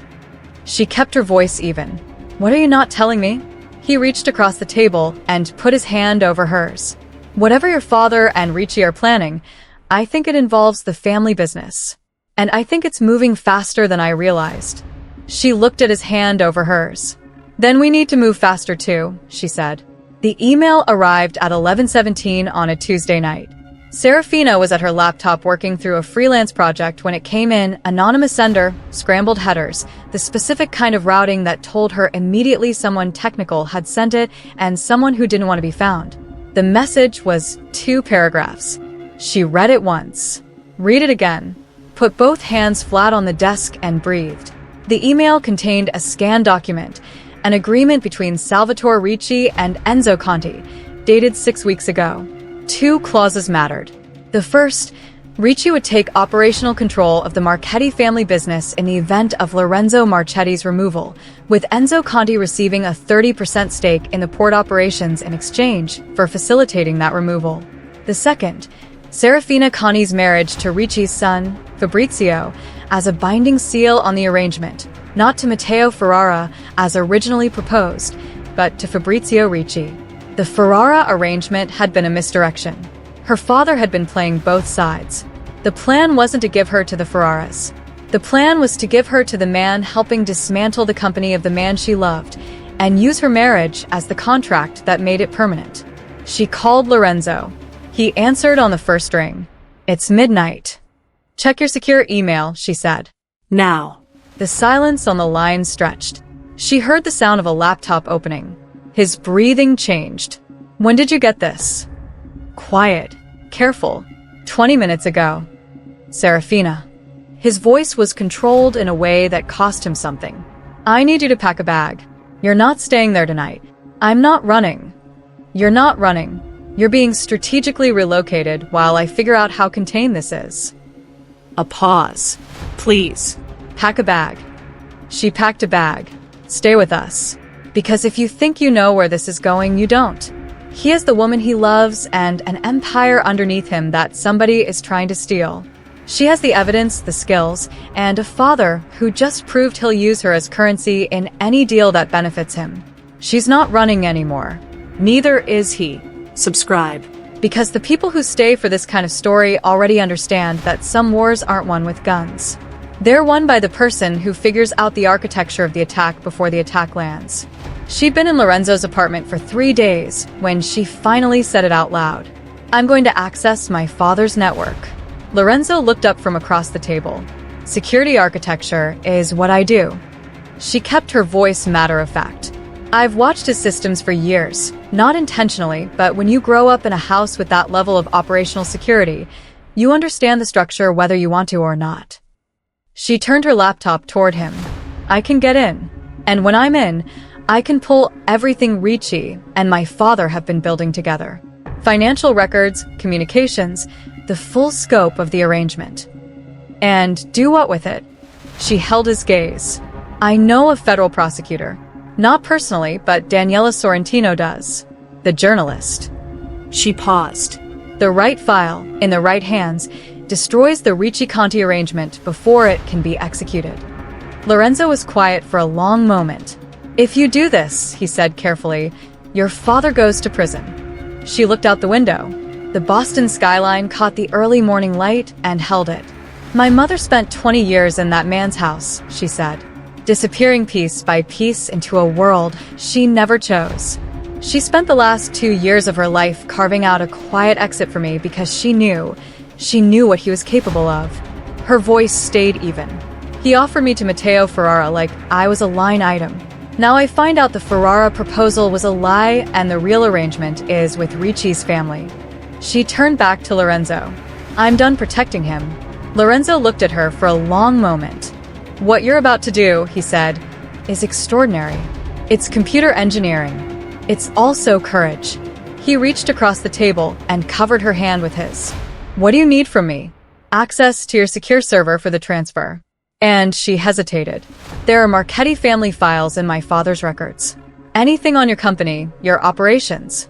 She kept her voice even. What are you not telling me? He reached across the table and put his hand over hers. Whatever your father and Ricci are planning, I think it involves the family business. And I think it's moving faster than I realized. She looked at his hand over hers. Then we need to move faster too, she said. The email arrived at 11:17 on a Tuesday night. Serafina was at her laptop working through a freelance project when it came in, anonymous sender, scrambled headers, the specific kind of routing that told her immediately someone technical had sent it and someone who didn't want to be found. The message was 2 paragraphs. She read it once, read it again, put both hands flat on the desk and breathed. The email contained a scanned document, an agreement between Salvatore Ricci and Enzo Conti, dated 6 weeks ago. 2 clauses mattered. The first, Ricci would take operational control of the Marchetti family business in the event of Lorenzo Marchetti's removal, with Enzo Conti receiving a 30% stake in the port operations in exchange for facilitating that removal. The second, Serafina Conti's marriage to Ricci's son, Fabrizio, as a binding seal on the arrangement, not to Matteo Ferrara as originally proposed, but to Fabrizio Ricci. The Ferrara arrangement had been a misdirection. Her father had been playing both sides. The plan wasn't to give her to the Ferraras. The plan was to give her to the man helping dismantle the company of the man she loved, and use her marriage as the contract that made it permanent. She called Lorenzo. He answered on the first ring. It's midnight. Check your secure email, she said. Now. The silence on the line stretched. She heard the sound of a laptop opening. His breathing changed. When did you get this? Quiet. Careful. 20 minutes ago. Serafina. His voice was controlled in a way that cost him something. I need you to pack a bag. You're not staying there tonight. I'm not running. You're not running. You're being strategically relocated while I figure out how contained this is. A pause. Please. Pack a bag. She packed a bag. Stay with us. Because if you think you know where this is going, you don't. He has the woman he loves and an empire underneath him that somebody is trying to steal. She has the evidence, the skills, and a father who just proved he'll use her as currency in any deal that benefits him. She's not running anymore. Neither is he. Subscribe. Because the people who stay for this kind of story already understand that some wars aren't won with guns. They're won by the person who figures out the architecture of the attack before the attack lands. She'd been in Lorenzo's apartment for 3 days when she finally said it out loud. I'm going to access my father's network. Lorenzo looked up from across the table. Security architecture is what I do. She kept her voice matter of fact. I've watched his systems for years, not intentionally, but when you grow up in a house with that level of operational security, you understand the structure whether you want to or not. She turned her laptop toward him. I can get in. And when I'm in, I can pull everything Ricci and my father have been building together. Financial records, communications, the full scope of the arrangement. And do what with it? She held his gaze. I know a federal prosecutor. Not personally, but Daniela Sorrentino does. The journalist. She paused. The right file, in the right hands, destroys the Ricci-Conti arrangement before it can be executed. Lorenzo was quiet for a long moment. If you do this, he said carefully, your father goes to prison. She looked out the window. The Boston skyline caught the early morning light and held it. My mother spent 20 years in that man's house, she said, disappearing piece by piece into a world she never chose. She spent the last 2 years of her life carving out a quiet exit for me because she knew what he was capable of. Her voice stayed even. He offered me to Matteo Ferrara like I was a line item. Now I find out the Ferrara proposal was a lie and the real arrangement is with Ricci's family. She turned back to Lorenzo. I'm done protecting him. Lorenzo looked at her for a long moment. What you're about to do, he said, is extraordinary. It's computer engineering. It's also courage. He reached across the table and covered her hand with his. What do you need from me? Access to your secure server for the transfer. And she hesitated. There are Marchetti family files in my father's records. Anything on your company, your operations.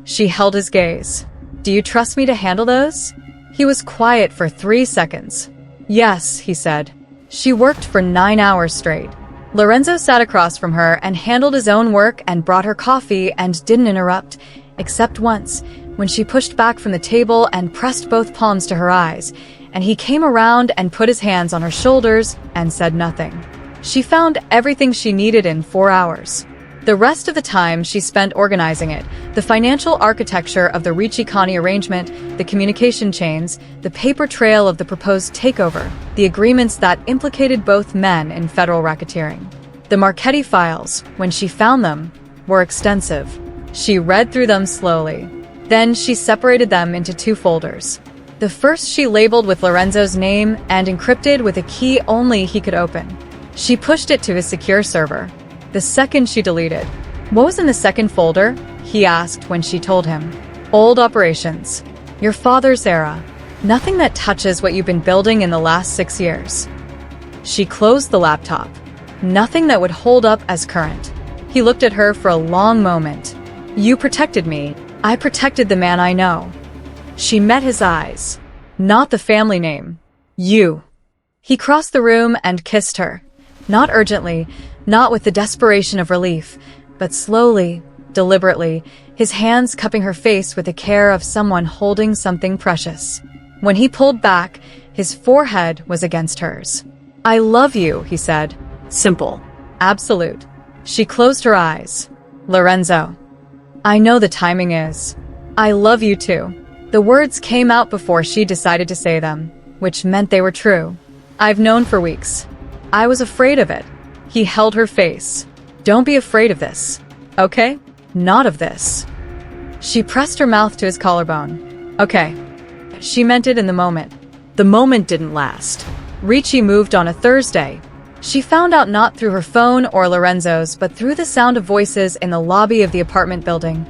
She held his gaze. Do you trust me to handle those? He was quiet for 3 seconds. Yes, he said. She worked for 9 hours straight. Lorenzo sat across from her and handled his own work and brought her coffee and didn't interrupt, except once, when she pushed back from the table and pressed both palms to her eyes, and he came around and put his hands on her shoulders and said nothing. She found everything she needed in 4 hours. The rest of the time she spent organizing it, the financial architecture of the Ricci-Conti arrangement, the communication chains, the paper trail of the proposed takeover, the agreements that implicated both men in federal racketeering. The Marchetti files, when she found them, were extensive. She read through them slowly. Then she separated them into 2 folders. The first she labeled with Lorenzo's name and encrypted with a key only he could open. She pushed it to his secure server. The second she deleted. What was in the second folder? He asked when she told him. Old operations. Your father's era. Nothing that touches what you've been building in the last 6 years. She closed the laptop. Nothing that would hold up as current. He looked at her for a long moment. You protected me. I protected the man I know. She met his eyes. Not the family name. You. He crossed the room and kissed her. Not urgently, not with the desperation of relief, but slowly, deliberately, his hands cupping her face with the care of someone holding something precious. When he pulled back, his forehead was against hers. I love you, he said. Simple. Absolute. She closed her eyes. Lorenzo. I know the timing is. I love you too. The words came out before she decided to say them, which meant they were true. I've known for weeks. I was afraid of it. He held her face. Don't be afraid of this. Okay? Not of this. She pressed her mouth to his collarbone. Okay. She meant it in the moment. The moment didn't last. Ricci moved on a Thursday. She found out not through her phone or Lorenzo's, but through the sound of voices in the lobby of the apartment building.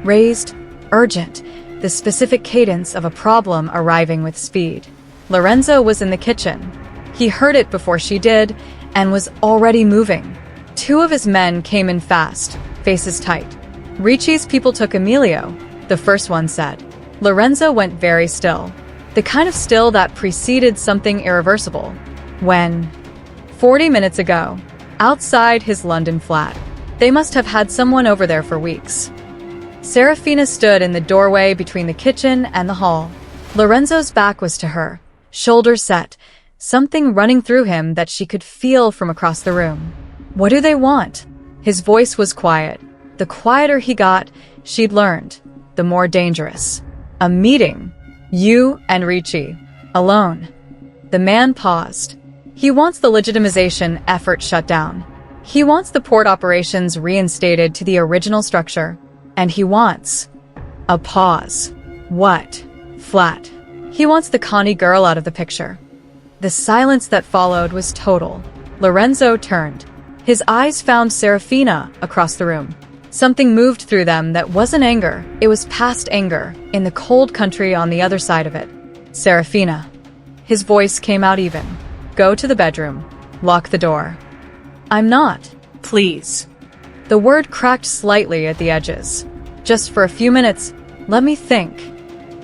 Raised, urgent, the specific cadence of a problem arriving with speed. Lorenzo was in the kitchen. He heard it before she did, and was already moving. 2 of his men came in fast, faces tight. Ricci's people took Emilio, the first one said. Lorenzo went very still, the kind of still that preceded something irreversible. When? 40 minutes ago, outside his London flat. They must have had someone over there for weeks. Serafina stood in the doorway between the kitchen and the hall. Lorenzo's back was to her, shoulders set, something running through him that she could feel from across the room. What do they want? His voice was quiet. The quieter he got, she'd learned, the more dangerous. A meeting. You and Ricci. Alone. The man paused. He wants the legitimization effort shut down. He wants the port operations reinstated to the original structure. And he wants a pause. What? Flat. He wants the Connie girl out of the picture. The silence that followed was total. Lorenzo turned. His eyes found Serafina across the room. Something moved through them that wasn't anger. It was past anger, in the cold country on the other side of it. Serafina. His voice came out even. Go to the bedroom. Lock the door. I'm not. Please. The word cracked slightly at the edges. Just for a few minutes, let me think.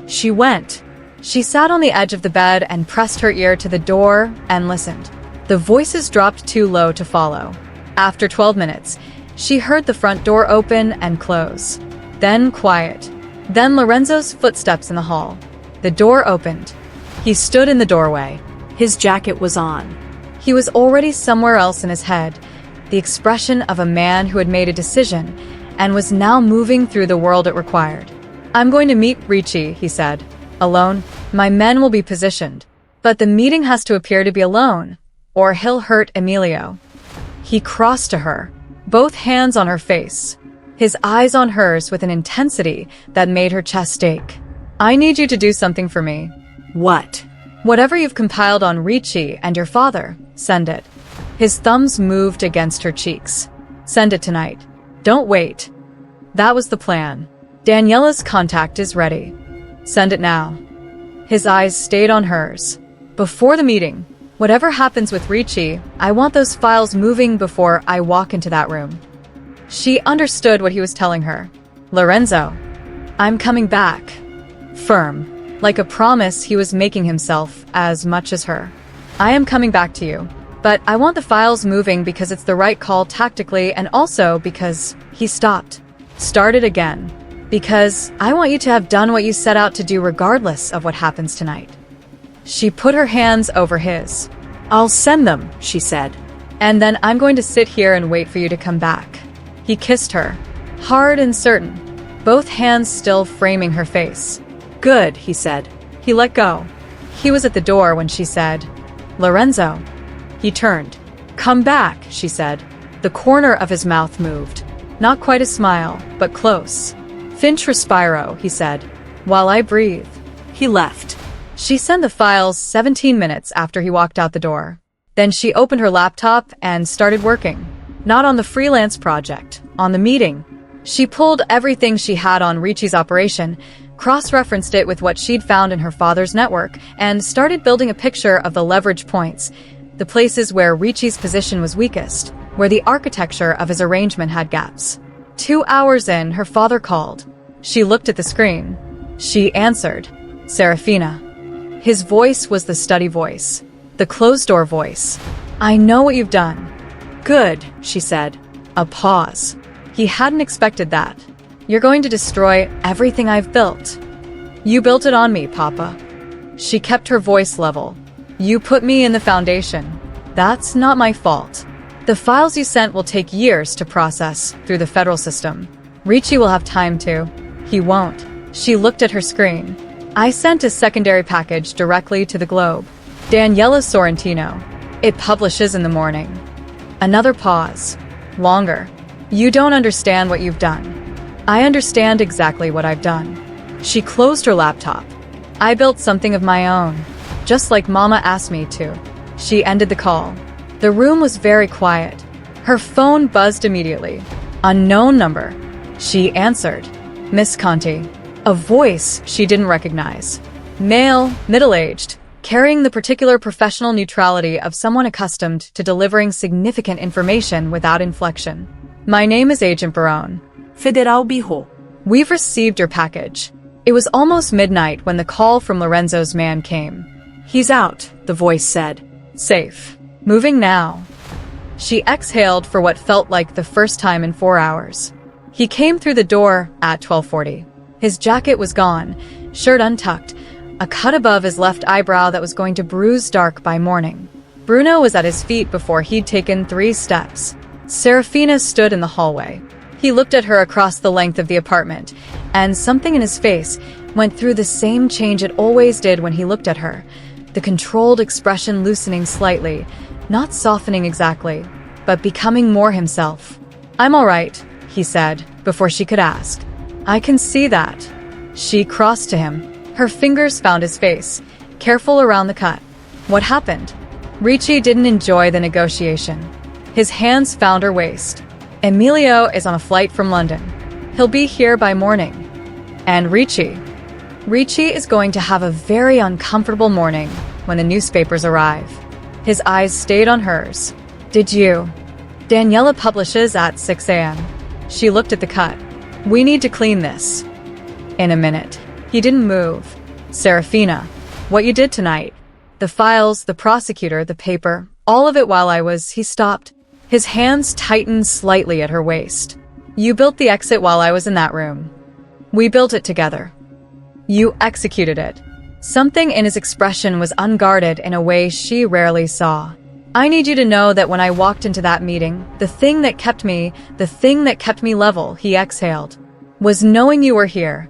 She went. She sat on the edge of the bed and pressed her ear to the door and listened. The voices dropped too low to follow. After 12 minutes, she heard the front door open and close. Then quiet. Then Lorenzo's footsteps in the hall. The door opened. He stood in the doorway. His jacket was on. He was already somewhere else in his head, the expression of a man who had made a decision and was now moving through the world it required. I'm going to meet Ricci, he said. Alone, my men will be positioned. But the meeting has to appear to be alone, or he'll hurt Emilio. He crossed to her, both hands on her face, his eyes on hers with an intensity that made her chest ache. I need you to do something for me. What? Whatever you've compiled on Ricci and your father, send it. His thumbs moved against her cheeks. Send it tonight. Don't wait. That was the plan. Daniela's contact is ready. Send it now. His eyes stayed on hers. Before the meeting, whatever happens with Ricci, I want those files moving before I walk into that room. She understood what he was telling her. Lorenzo, I'm coming back. Firm. Like a promise he was making himself as much as her. I am coming back to you. But I want the files moving because it's the right call tactically and also because he stopped. Started again. Because I want you to have done what you set out to do regardless of what happens tonight. She put her hands over his. I'll send them, she said. And then I'm going to sit here and wait for you to come back. He kissed her, hard and certain, both hands still framing her face. Good, he said. He let go. He was at the door when she said, Lorenzo. He turned. Come back, she said. The corner of his mouth moved. Not quite a smile, but close. Finch respiro, he said, while I breathe. He left. She sent the files 17 minutes after he walked out the door. Then she opened her laptop and started working. Not on the freelance project, on the meeting. She pulled everything she had on Ricci's operation, cross-referenced it with what she'd found in her father's network, and started building a picture of the leverage points, the places where Ricci's position was weakest, where the architecture of his arrangement had gaps. 2 hours in, her father called. She looked at the screen. She answered. Serafina. His voice was the study voice, the closed-door voice. I know what you've done. Good, she said. A pause. He hadn't expected that. You're going to destroy everything I've built. You built it on me, Papa. She kept her voice level. You put me in the foundation. That's not my fault. The files you sent will take years to process through the federal system. Ricci will have time to. He won't. She looked at her screen. I sent a secondary package directly to the Globe. Daniela Sorrentino. It publishes in the morning. Another pause. Longer. You don't understand what you've done. I understand exactly what I've done. She closed her laptop. I built something of my own, just like Mama asked me to. She ended the call. The room was very quiet. Her phone buzzed immediately. Unknown number. She answered. Miss Conti. A voice she didn't recognize. Male, middle-aged, carrying the particular professional neutrality of someone accustomed to delivering significant information without inflection. My name is Agent Barone. Federal Bureau. We've received your package. It was almost midnight when the call from Lorenzo's man came. He's out, the voice said. Safe. Moving now. She exhaled for what felt like the first time in 4 hours. He came through the door at 12:40. His jacket was gone, shirt untucked, a cut above his left eyebrow that was going to bruise dark by morning. Bruno was at his feet before he'd taken 3 steps. Serafina stood in the hallway. He looked at her across the length of the apartment, and something in his face went through the same change it always did when he looked at her, the controlled expression loosening slightly, not softening exactly. but becoming more himself. "I'm all right," he said, before she could ask. "I can see that." She crossed to him. Her fingers found his face, careful around the cut. What happened? Ricci didn't enjoy the negotiation. His hands found her waist. "Emilio is on a flight from London. He'll be here by morning. And Ricci is going to have a very uncomfortable morning when the newspapers arrive." His eyes stayed on hers. "Did you?" "Daniela publishes at 6 a.m. She looked at the cut. "We need to clean this." "In a minute." He didn't move. "Serafina, what you did tonight. The files, the prosecutor, the paper, all of it while he stopped. His hands tightened slightly at her waist. "You built the exit while I was in that room. We built it together. You executed it." Something in his expression was unguarded in a way she rarely saw. "I need you to know that when I walked into that meeting, the thing that kept me level," he exhaled, "was knowing you were here."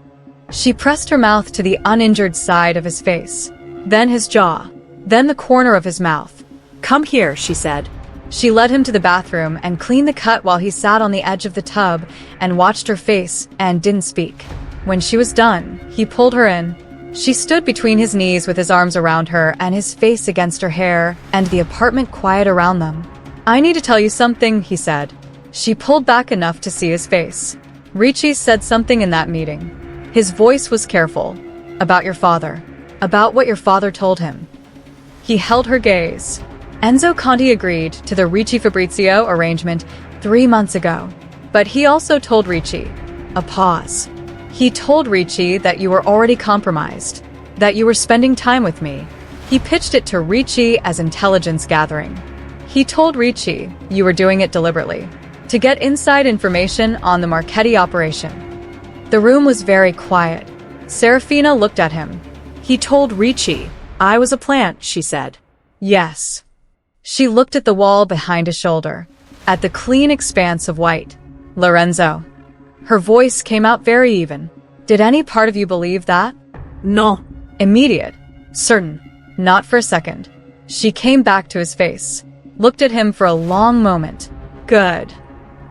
She pressed her mouth to the uninjured side of his face, then his jaw, then the corner of his mouth. "Come here," she said. She led him to the bathroom and cleaned the cut while he sat on the edge of the tub and watched her face and didn't speak. When she was done, he pulled her in. She stood between his knees with his arms around her and his face against her hair, and the apartment quiet around them. "I need to tell you something," he said. She pulled back enough to see his face. "Ricci said something in that meeting." His voice was careful. "About your father. About what your father told him." He held her gaze. "Enzo Conti agreed to the Ricci-Fabrizio arrangement 3 months ago. But he also told Ricci." A pause. "He told Ricci that you were already compromised, that you were spending time with me." He pitched it to Ricci as intelligence gathering. He told Ricci you were doing it deliberately, to get inside information on the Marchetti operation. The room was very quiet. Serafina looked at him. "He told Ricci I was a plant," she said. "Yes." She looked at the wall behind his shoulder, at the clean expanse of white. "Lorenzo." Her voice came out very even. "Did any part of you believe that?" "No." "Immediate. Certain. Not for a second." She came back to his face, looked at him for a long moment. "Good.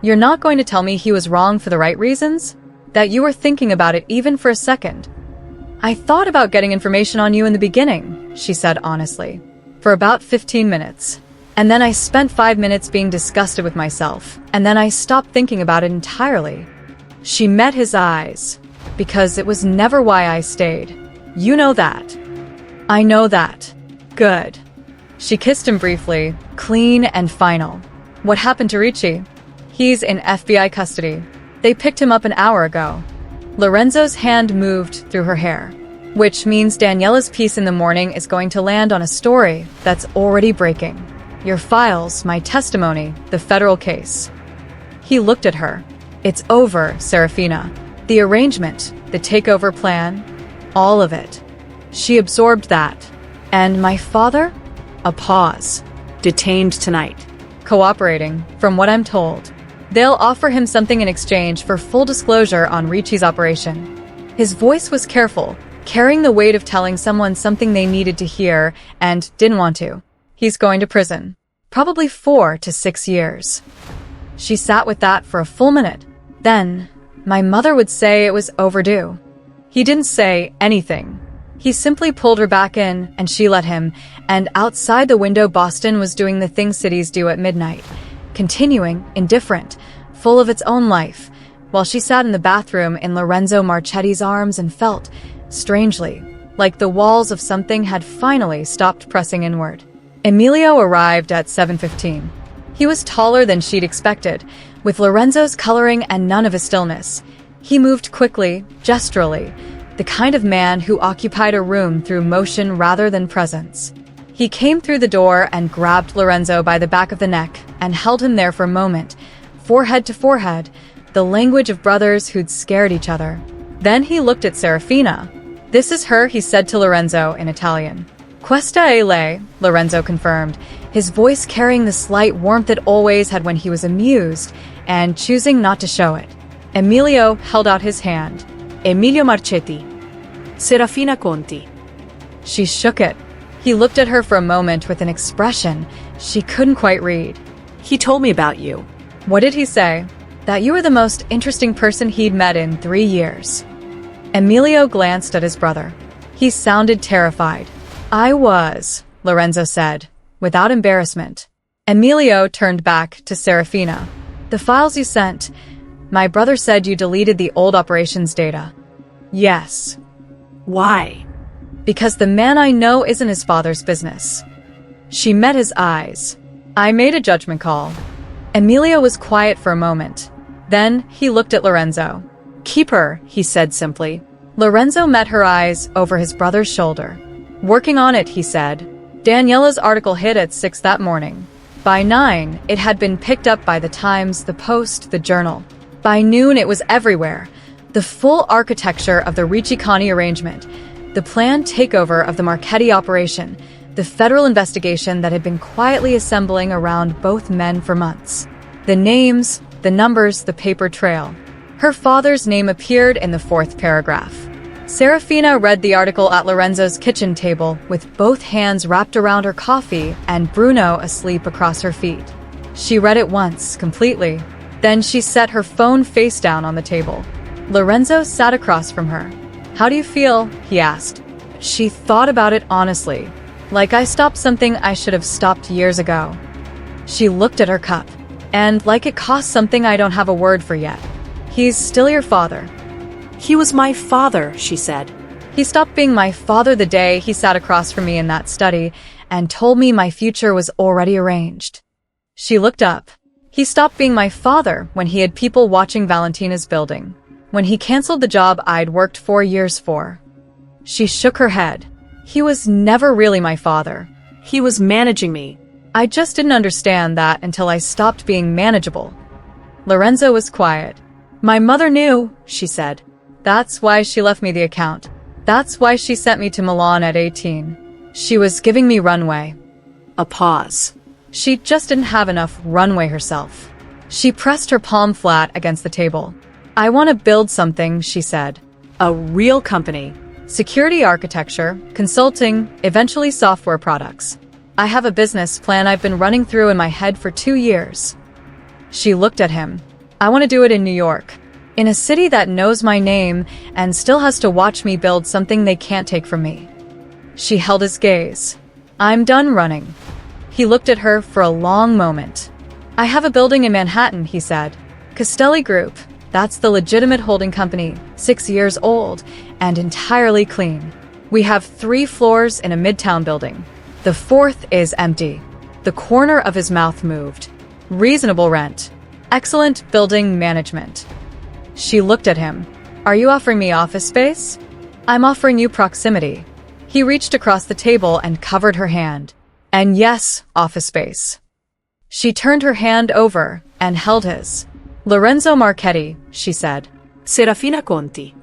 You're not going to tell me he was wrong for the right reasons? That you were thinking about it even for a second?" "I thought about getting information on you in the beginning," she said honestly. "For about 15 minutes. And then I spent 5 minutes being disgusted with myself, and then I stopped thinking about it entirely." She met his eyes. "Because it was never why I stayed. You know that." "I know that." "Good." She kissed him briefly, clean and final. "What happened to Ricci?" "He's in FBI custody. They picked him up an hour ago." Lorenzo's hand moved through her hair. "Which means Daniela's piece in the morning is going to land on a story that's already breaking. Your files, my testimony, the federal case." He looked at her. "It's over, Serafina. The arrangement, the takeover plan, all of it." She absorbed that. "And my father?" A pause. "Detained tonight." "Cooperating, from what I'm told. They'll offer him something in exchange for full disclosure on Ricci's operation." His voice was careful, carrying the weight of telling someone something they needed to hear and didn't want to. "He's going to prison. Probably 4 to 6 years." She sat with that for a full minute. Then, "My mother would say it was overdue." He didn't say anything. He simply pulled her back in, and she let him, and outside the window Boston was doing the things cities do at midnight, continuing, indifferent, full of its own life, while she sat in the bathroom in Lorenzo Marchetti's arms and felt, strangely, like the walls of something had finally stopped pressing inward. Emilio arrived at 7:15. He was taller than she'd expected, with Lorenzo's coloring and none of his stillness. He moved quickly, gesturally, the kind of man who occupied a room through motion rather than presence. He came through the door and grabbed Lorenzo by the back of the neck and held him there for a moment, forehead to forehead, the language of brothers who'd scared each other. Then he looked at Serafina. "This is her," he said to Lorenzo in Italian. "Questa è lei," Lorenzo confirmed, his voice carrying the slight warmth it always had when he was amused, and choosing not to show it. Emilio held out his hand. "Emilio Marchetti. Serafina Conti." She shook it. He looked at her for a moment with an expression she couldn't quite read. He told me about you. What did he say? That you were the most interesting person he'd met in 3 years. Emilio glanced at his brother. He sounded terrified. I was, Lorenzo said, without embarrassment. Emilio turned back to Serafina. The files you sent. My brother said you deleted the old operations data. Yes. Why? Because the man I know isn't his father's business. She met his eyes. I made a judgment call. Emilio was quiet for a moment. Then he looked at Lorenzo. Keep her, he said simply. Lorenzo met her eyes over his brother's shoulder. Working on it, he said. Daniela's article hit at 6 that morning. By 9, it had been picked up by the Times, the Post, the Journal. By noon, it was everywhere. The full architecture of the Ricci-Conti arrangement, the planned takeover of the Marchetti operation, the federal investigation that had been quietly assembling around both men for months. The names, the numbers, the paper trail. Her father's name appeared in the 4th paragraph. Serafina read the article at Lorenzo's kitchen table with both hands wrapped around her coffee and Bruno asleep across her feet. She read it once, completely. Then she set her phone face down on the table. Lorenzo sat across from her. How do you feel? He asked. She thought about it honestly. Like I stopped something I should have stopped years ago. She looked at her cup. And like it cost something I don't have a word for yet. He's still your father. He was my father, she said. He stopped being my father the day he sat across from me in that study and told me my future was already arranged. She looked up. He stopped being my father when he had people watching Valentina's building. When he canceled the job I'd worked 4 years for. She shook her head. He was never really my father. He was managing me. I just didn't understand that until I stopped being manageable. Lorenzo was quiet. My mother knew, she said. That's why she left me the account. That's why she sent me to Milan at 18. She was giving me runway. A pause. She just didn't have enough runway herself. She pressed her palm flat against the table. I want to build something, she said. A real company. Security architecture, consulting, eventually software products. I have a business plan I've been running through in my head for 2 years. She looked at him. I want to do it in New York. In a city that knows my name and still has to watch me build something they can't take from me. She held his gaze. I'm done running. He looked at her for a long moment. I have a building in Manhattan, he said. Castelli Group. That's the legitimate holding company, 6 years old, and entirely clean. We have 3 floors in a midtown building. The 4th is empty. The corner of his mouth moved. Reasonable rent. Excellent building management. She looked at him. Are you offering me office space? I'm offering you proximity. He reached across the table and covered her hand. And yes, office space. She turned her hand over and held his. Lorenzo Marchetti, she said. Serafina Conti.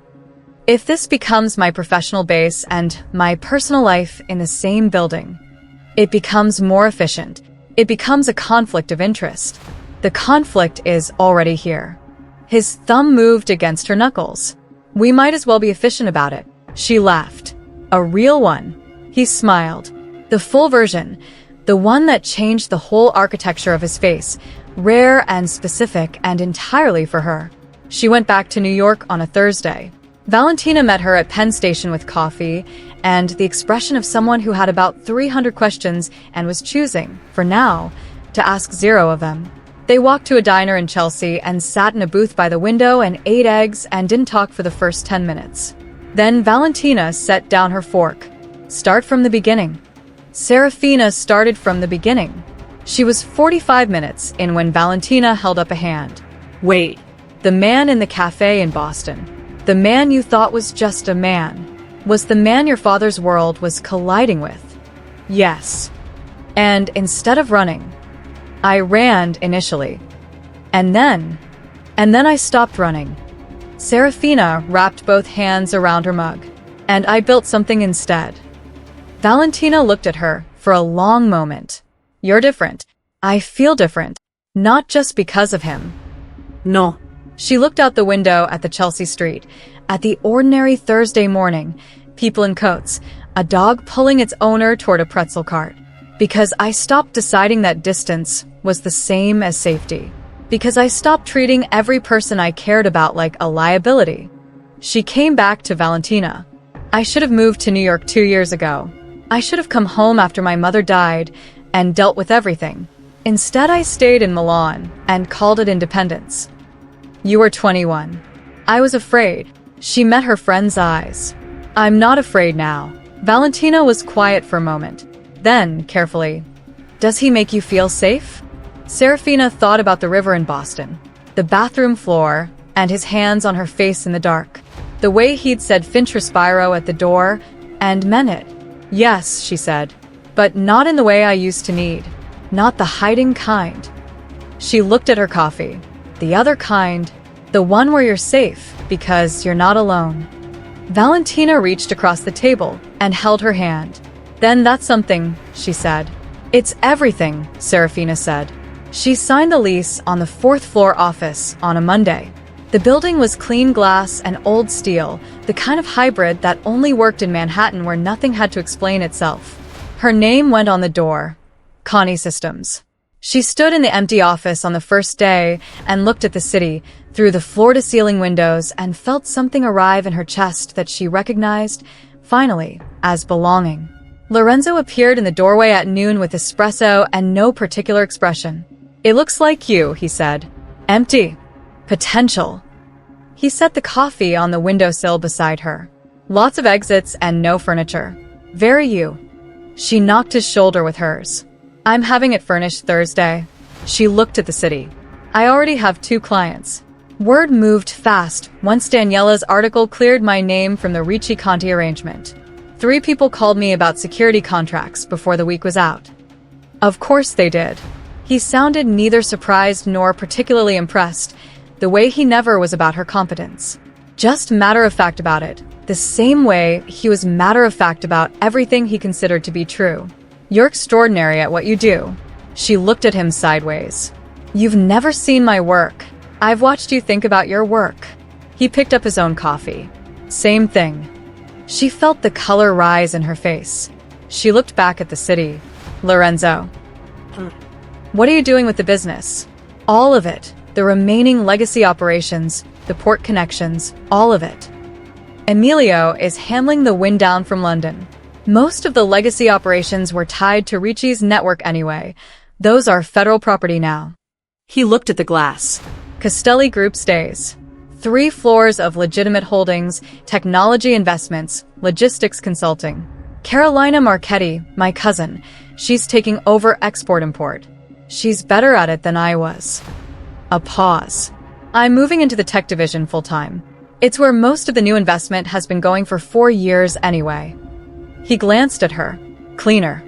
If this becomes my professional base and my personal life in the same building, it becomes more efficient. It becomes a conflict of interest. The conflict is already here. His thumb moved against her knuckles. We might as well be efficient about it. She laughed. A real one. He smiled. The full version. The one that changed the whole architecture of his face. Rare and specific and entirely for her. She went back to New York on a Thursday. Valentina met her at Penn Station with coffee and the expression of someone who had about 300 questions and was choosing, for now, to ask 0 of them. They walked to a diner in Chelsea and sat in a booth by the window and ate eggs and didn't talk for the first 10 minutes. Then Valentina set down her fork. Start from the beginning. Serafina started from the beginning. She was 45 minutes in when Valentina held up a hand. Wait. The man in the cafe in Boston. The man you thought was just a man. Was the man your father's world was colliding with. Yes. And instead of running, I ran initially. And then I stopped running. Serafina wrapped both hands around her mug. And I built something instead. Valentina looked at her for a long moment. You're different. I feel different. Not just because of him. No. She looked out the window at the Chelsea street, at the ordinary Thursday morning, people in coats, a dog pulling its owner toward a pretzel cart. Because I stopped deciding that distance was the same as safety. Because I stopped treating every person I cared about like a liability. She came back to Valentina. I should have moved to New York 2 years ago. I should have come home after my mother died and dealt with everything. Instead, I stayed in Milan and called it independence. You were 21. I was afraid. She met her friend's eyes. I'm not afraid now. Valentina was quiet for a moment. Then, carefully, does he make you feel safe? Serafina thought about the river in Boston, the bathroom floor, and his hands on her face in the dark. The way he'd said Finch Respiro at the door, and meant it. Yes, she said, but not in the way I used to need. Not the hiding kind. She looked at her coffee. The other kind, the one where you're safe because you're not alone. Valentina reached across the table and held her hand. Then that's something, she said. It's everything, Serafina said. She signed the lease on the 4th floor office on a Monday. The building was clean glass and old steel, the kind of hybrid that only worked in Manhattan where nothing had to explain itself. Her name went on the door. Connie Systems. She stood in the empty office on the first day and looked at the city through the floor-to-ceiling windows and felt something arrive in her chest that she recognized, finally, as belonging. Lorenzo appeared in the doorway at noon with espresso and no particular expression. It looks like you, he said. Empty. Potential. He set the coffee on the windowsill beside her. Lots of exits and no furniture. Very you. She knocked his shoulder with hers. I'm having it furnished Thursday. She looked at the city. I already have 2 clients. Word moved fast once Daniela's article cleared my name from the Ricci Conti arrangement. 3 people called me about security contracts before the week was out. Of course they did. He sounded neither surprised nor particularly impressed, the way he never was about her competence. Just matter-of-fact about it, the same way he was matter-of-fact about everything he considered to be true. You're extraordinary at what you do. She looked at him sideways. You've never seen my work. I've watched you think about your work. He picked up his own coffee. Same thing. She felt the color rise in her face. She looked back at the city. Lorenzo. What are you doing with the business? All of it. The remaining legacy operations, the port connections, all of it. Emilio is handling the wind down from London. Most of the legacy operations were tied to Ricci's network anyway. Those are federal property now. He looked at the glass. Castelli Group stays. 3 floors of legitimate holdings, technology investments, logistics consulting. Carolina Marchetti, my cousin, she's taking over export-import. She's better at it than I was. A pause. I'm moving into the tech division full-time. It's where most of the new investment has been going for 4 years anyway. He glanced at her. Cleaner.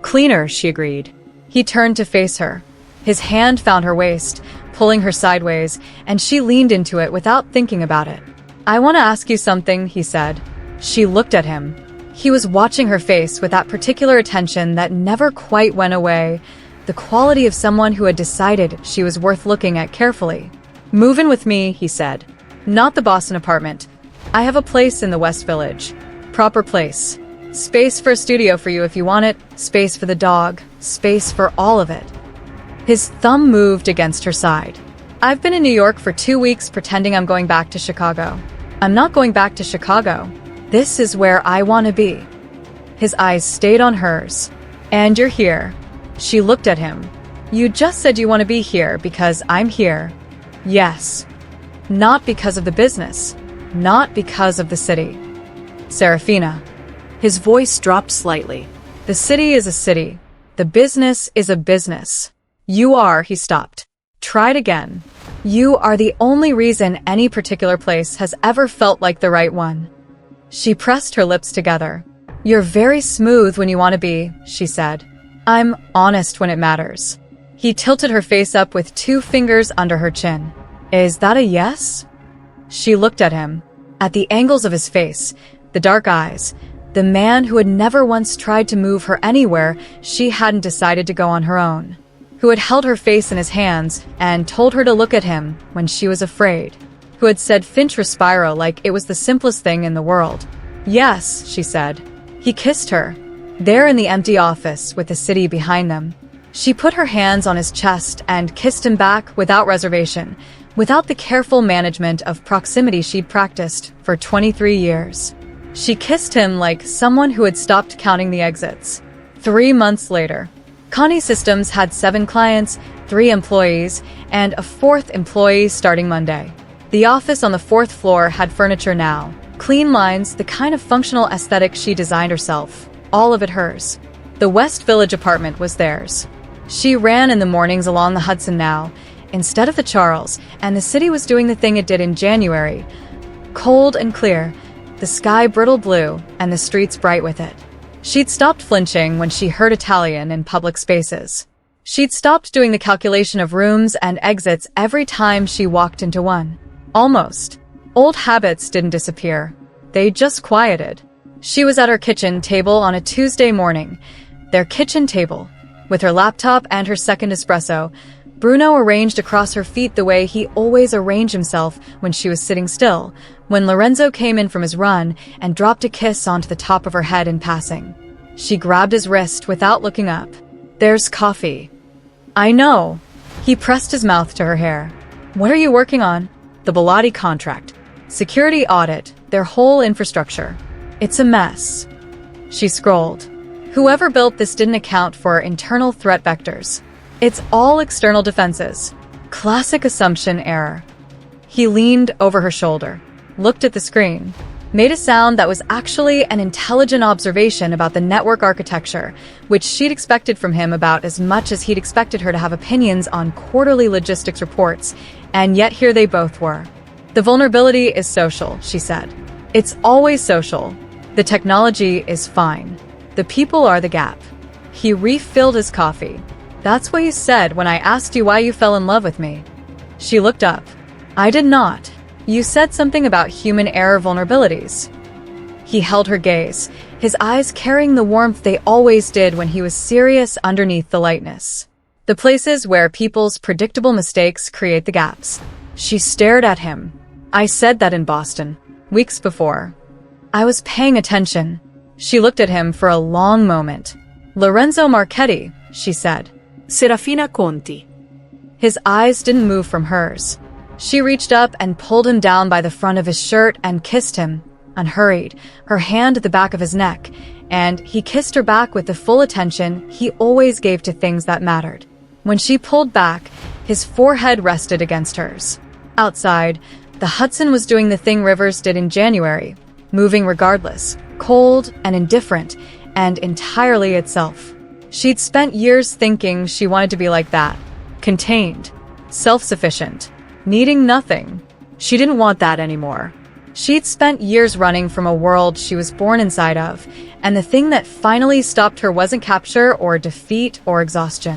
Cleaner, she agreed. He turned to face her. His hand found her waist, pulling her sideways, and she leaned into it without thinking about it. I want to ask you something, he said. She looked at him. He was watching her face with that particular attention that never quite went away, the quality of someone who had decided she was worth looking at carefully. Move in with me, he said. Not the Boston apartment. I have a place in the West Village. Proper place. Space for a studio for you if you want it, space for the dog, space for all of it. His thumb moved against her side. I've been in New York for 2 weeks pretending I'm going back to Chicago. I'm not going back to Chicago. This is where I want to be. His eyes stayed on hers. And you're here. She looked at him. You just said you want to be here because I'm here. Yes. Not because of the business. Not because of the city. Serafina. His voice dropped slightly. The city is a city. The business is a business. You are, he stopped. Tried again. You are the only reason any particular place has ever felt like the right one. She pressed her lips together. You're very smooth when you want to be, she said. I'm honest when it matters. He tilted her face up with 2 fingers under her chin. Is that a yes? She looked at him. At the angles of his face, the dark eyes, the man who had never once tried to move her anywhere she hadn't decided to go on her own. Who had held her face in his hands and told her to look at him when she was afraid. Who had said Finch Respiro like it was the simplest thing in the world. Yes, she said. He kissed her. There in the empty office with the city behind them. She put her hands on his chest and kissed him back without reservation, without the careful management of proximity she'd practiced for 23 years. She kissed him like someone who had stopped counting the exits. 3 months later, Connie Systems had 7 clients, 3 employees, and a 4th employee starting Monday. The office on the 4th floor had furniture now. Clean lines, the kind of functional aesthetic she designed herself. All of it hers. The West Village apartment was theirs. She ran in the mornings along the Hudson now, instead of the Charles, and the city was doing the thing it did in January. Cold and clear, the sky brittle blue, and the streets bright with it. She'd stopped flinching when she heard Italian in public spaces. She'd stopped doing the calculation of rooms and exits every time she walked into one. Almost. Old habits didn't disappear. They just quieted. She was at her kitchen table on a Tuesday morning. Their kitchen table. With her laptop and her second espresso, Bruno arranged across her feet the way he always arranged himself when she was sitting still, when Lorenzo came in from his run and dropped a kiss onto the top of her head in passing. She grabbed his wrist without looking up. "There's coffee." "I know." He pressed his mouth to her hair. "What are you working on?" "The Bilotti contract. Security audit, their whole infrastructure. It's a mess." She scrolled. Whoever built this didn't account for internal threat vectors. It's all external defenses. Classic assumption error. He leaned over her shoulder, looked at the screen, made a sound that was actually an intelligent observation about the network architecture, which she'd expected from him about as much as he'd expected her to have opinions on quarterly logistics reports, and yet here they both were. "The vulnerability is social," she said. "It's always social. The technology is fine. The people are the gap." He refilled his coffee. "That's what you said when I asked you why you fell in love with me." She looked up. "I did not. You said something about human error vulnerabilities." He held her gaze, his eyes carrying the warmth they always did when he was serious underneath the lightness. The places where people's predictable mistakes create the gaps. She stared at him. "I said that in Boston, weeks before. I was paying attention." She looked at him for a long moment. "Lorenzo Marchetti," she said. Serafina Conti. His eyes didn't move from hers. She reached up and pulled him down by the front of his shirt and kissed him, unhurried, her hand at the back of his neck, and he kissed her back with the full attention he always gave to things that mattered. When she pulled back, his forehead rested against hers. Outside, the Hudson was doing the thing rivers did in January, moving regardless, cold and indifferent, and entirely itself. She'd spent years thinking she wanted to be like that, contained, self-sufficient, needing nothing. She didn't want that anymore. She'd spent years running from a world she was born inside of, and the thing that finally stopped her wasn't capture or defeat or exhaustion.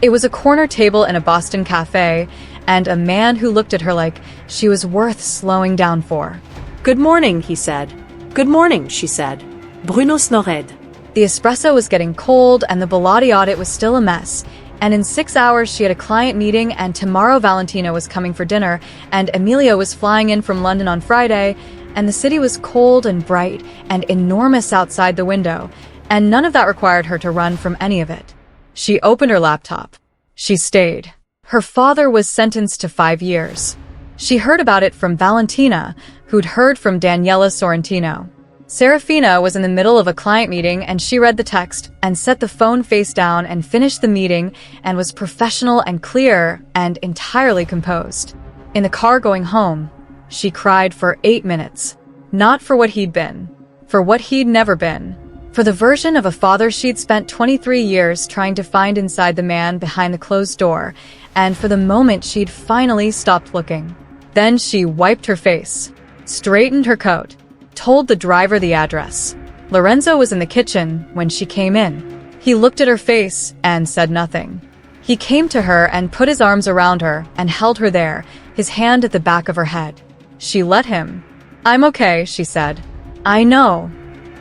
It was a corner table in a Boston cafe, and a man who looked at her like she was worth slowing down for. "Good morning," he said. "Good morning," she said. "Bruno Snored." The espresso was getting cold, and the Bilotti audit was still a mess. And in 6 hours, she had a client meeting, and tomorrow Valentino was coming for dinner, and Emilio was flying in from London on Friday, and the city was cold and bright and enormous outside the window, and none of that required her to run from any of it. She opened her laptop. She stayed. Her father was sentenced to 5 years. She heard about it from Valentina, who'd heard from Daniela Sorrentino. Serafina was in the middle of a client meeting, and she read the text and set the phone face down and finished the meeting and was professional and clear and entirely composed. In the car going home, she cried for 8 minutes. Not for what he'd been, for what he'd never been, for the version of a father she'd spent 23 years trying to find inside the man behind the closed door, and for the moment she'd finally stopped looking. Then she wiped her face, straightened her coat, told the driver the address. Lorenzo was in the kitchen when she came in. He looked at her face and said nothing. He came to her and put his arms around her and held her there, his hand at the back of her head. She let him. "I'm okay," she said. "I know.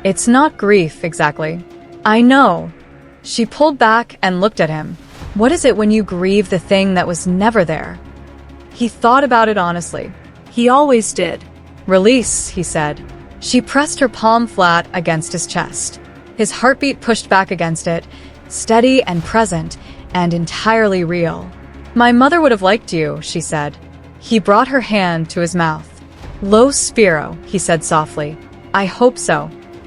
It's not grief, exactly. I know." She pulled back and looked at him. "What is it when you grieve the thing that was never there?" He thought about it honestly. "He always did." "Release," he said. She pressed her palm flat against his chest. His heartbeat pushed back against it, steady and present, and entirely real. "My mother would have liked you," she said. He brought her hand to his mouth. "Lo spero," he said softly. "I hope so."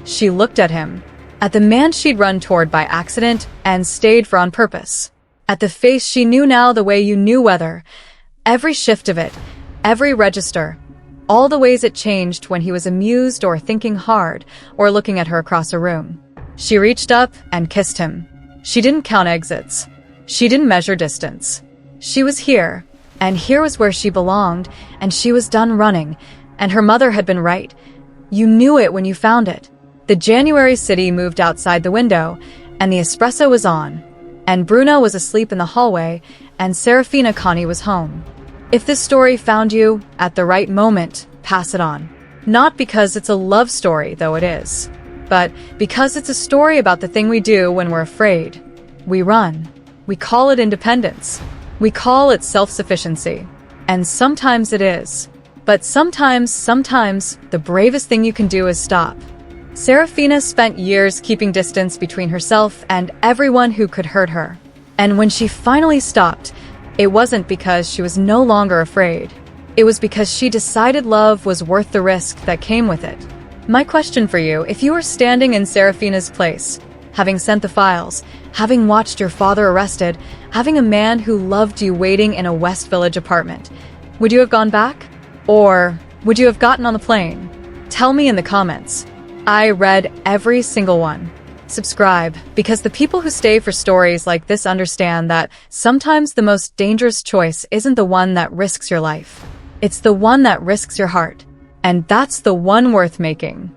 She looked at him, at the man she'd run toward by accident and stayed for on purpose, at the face she knew now the way you knew weather, every shift of it, every register, all the ways it changed when he was amused or thinking hard or looking at her across a room. She reached up and kissed him. She didn't count exits. She didn't measure distance. She was here, and here was where she belonged, and she was done running, and her mother had been right. You knew it when you found it. The January city moved outside the window, and the espresso was on, and Bruno was asleep in the hallway, and Serafina Conti was home. If this story found you at the right moment, pass it on. Not because it's a love story, though it is, but because it's a story about the thing we do when we're afraid. We run. We call it independence. We call it self-sufficiency. And sometimes it is. But sometimes, the bravest thing you can do is stop. Serafina spent years keeping distance between herself and everyone who could hurt her. And when she finally stopped, it wasn't because she was no longer afraid. It was because she decided love was worth the risk that came with it. My question for you, if you were standing in Serafina's place, having sent the files, having watched your father arrested, having a man who loved you waiting in a West Village apartment, would you have gone back? Or would you have gotten on the plane? Tell me in the comments. I read every single one. Subscribe, because the people who stay for stories like this understand that sometimes the most dangerous choice isn't the one that risks your life. It's the one that risks your heart. And that's the one worth making.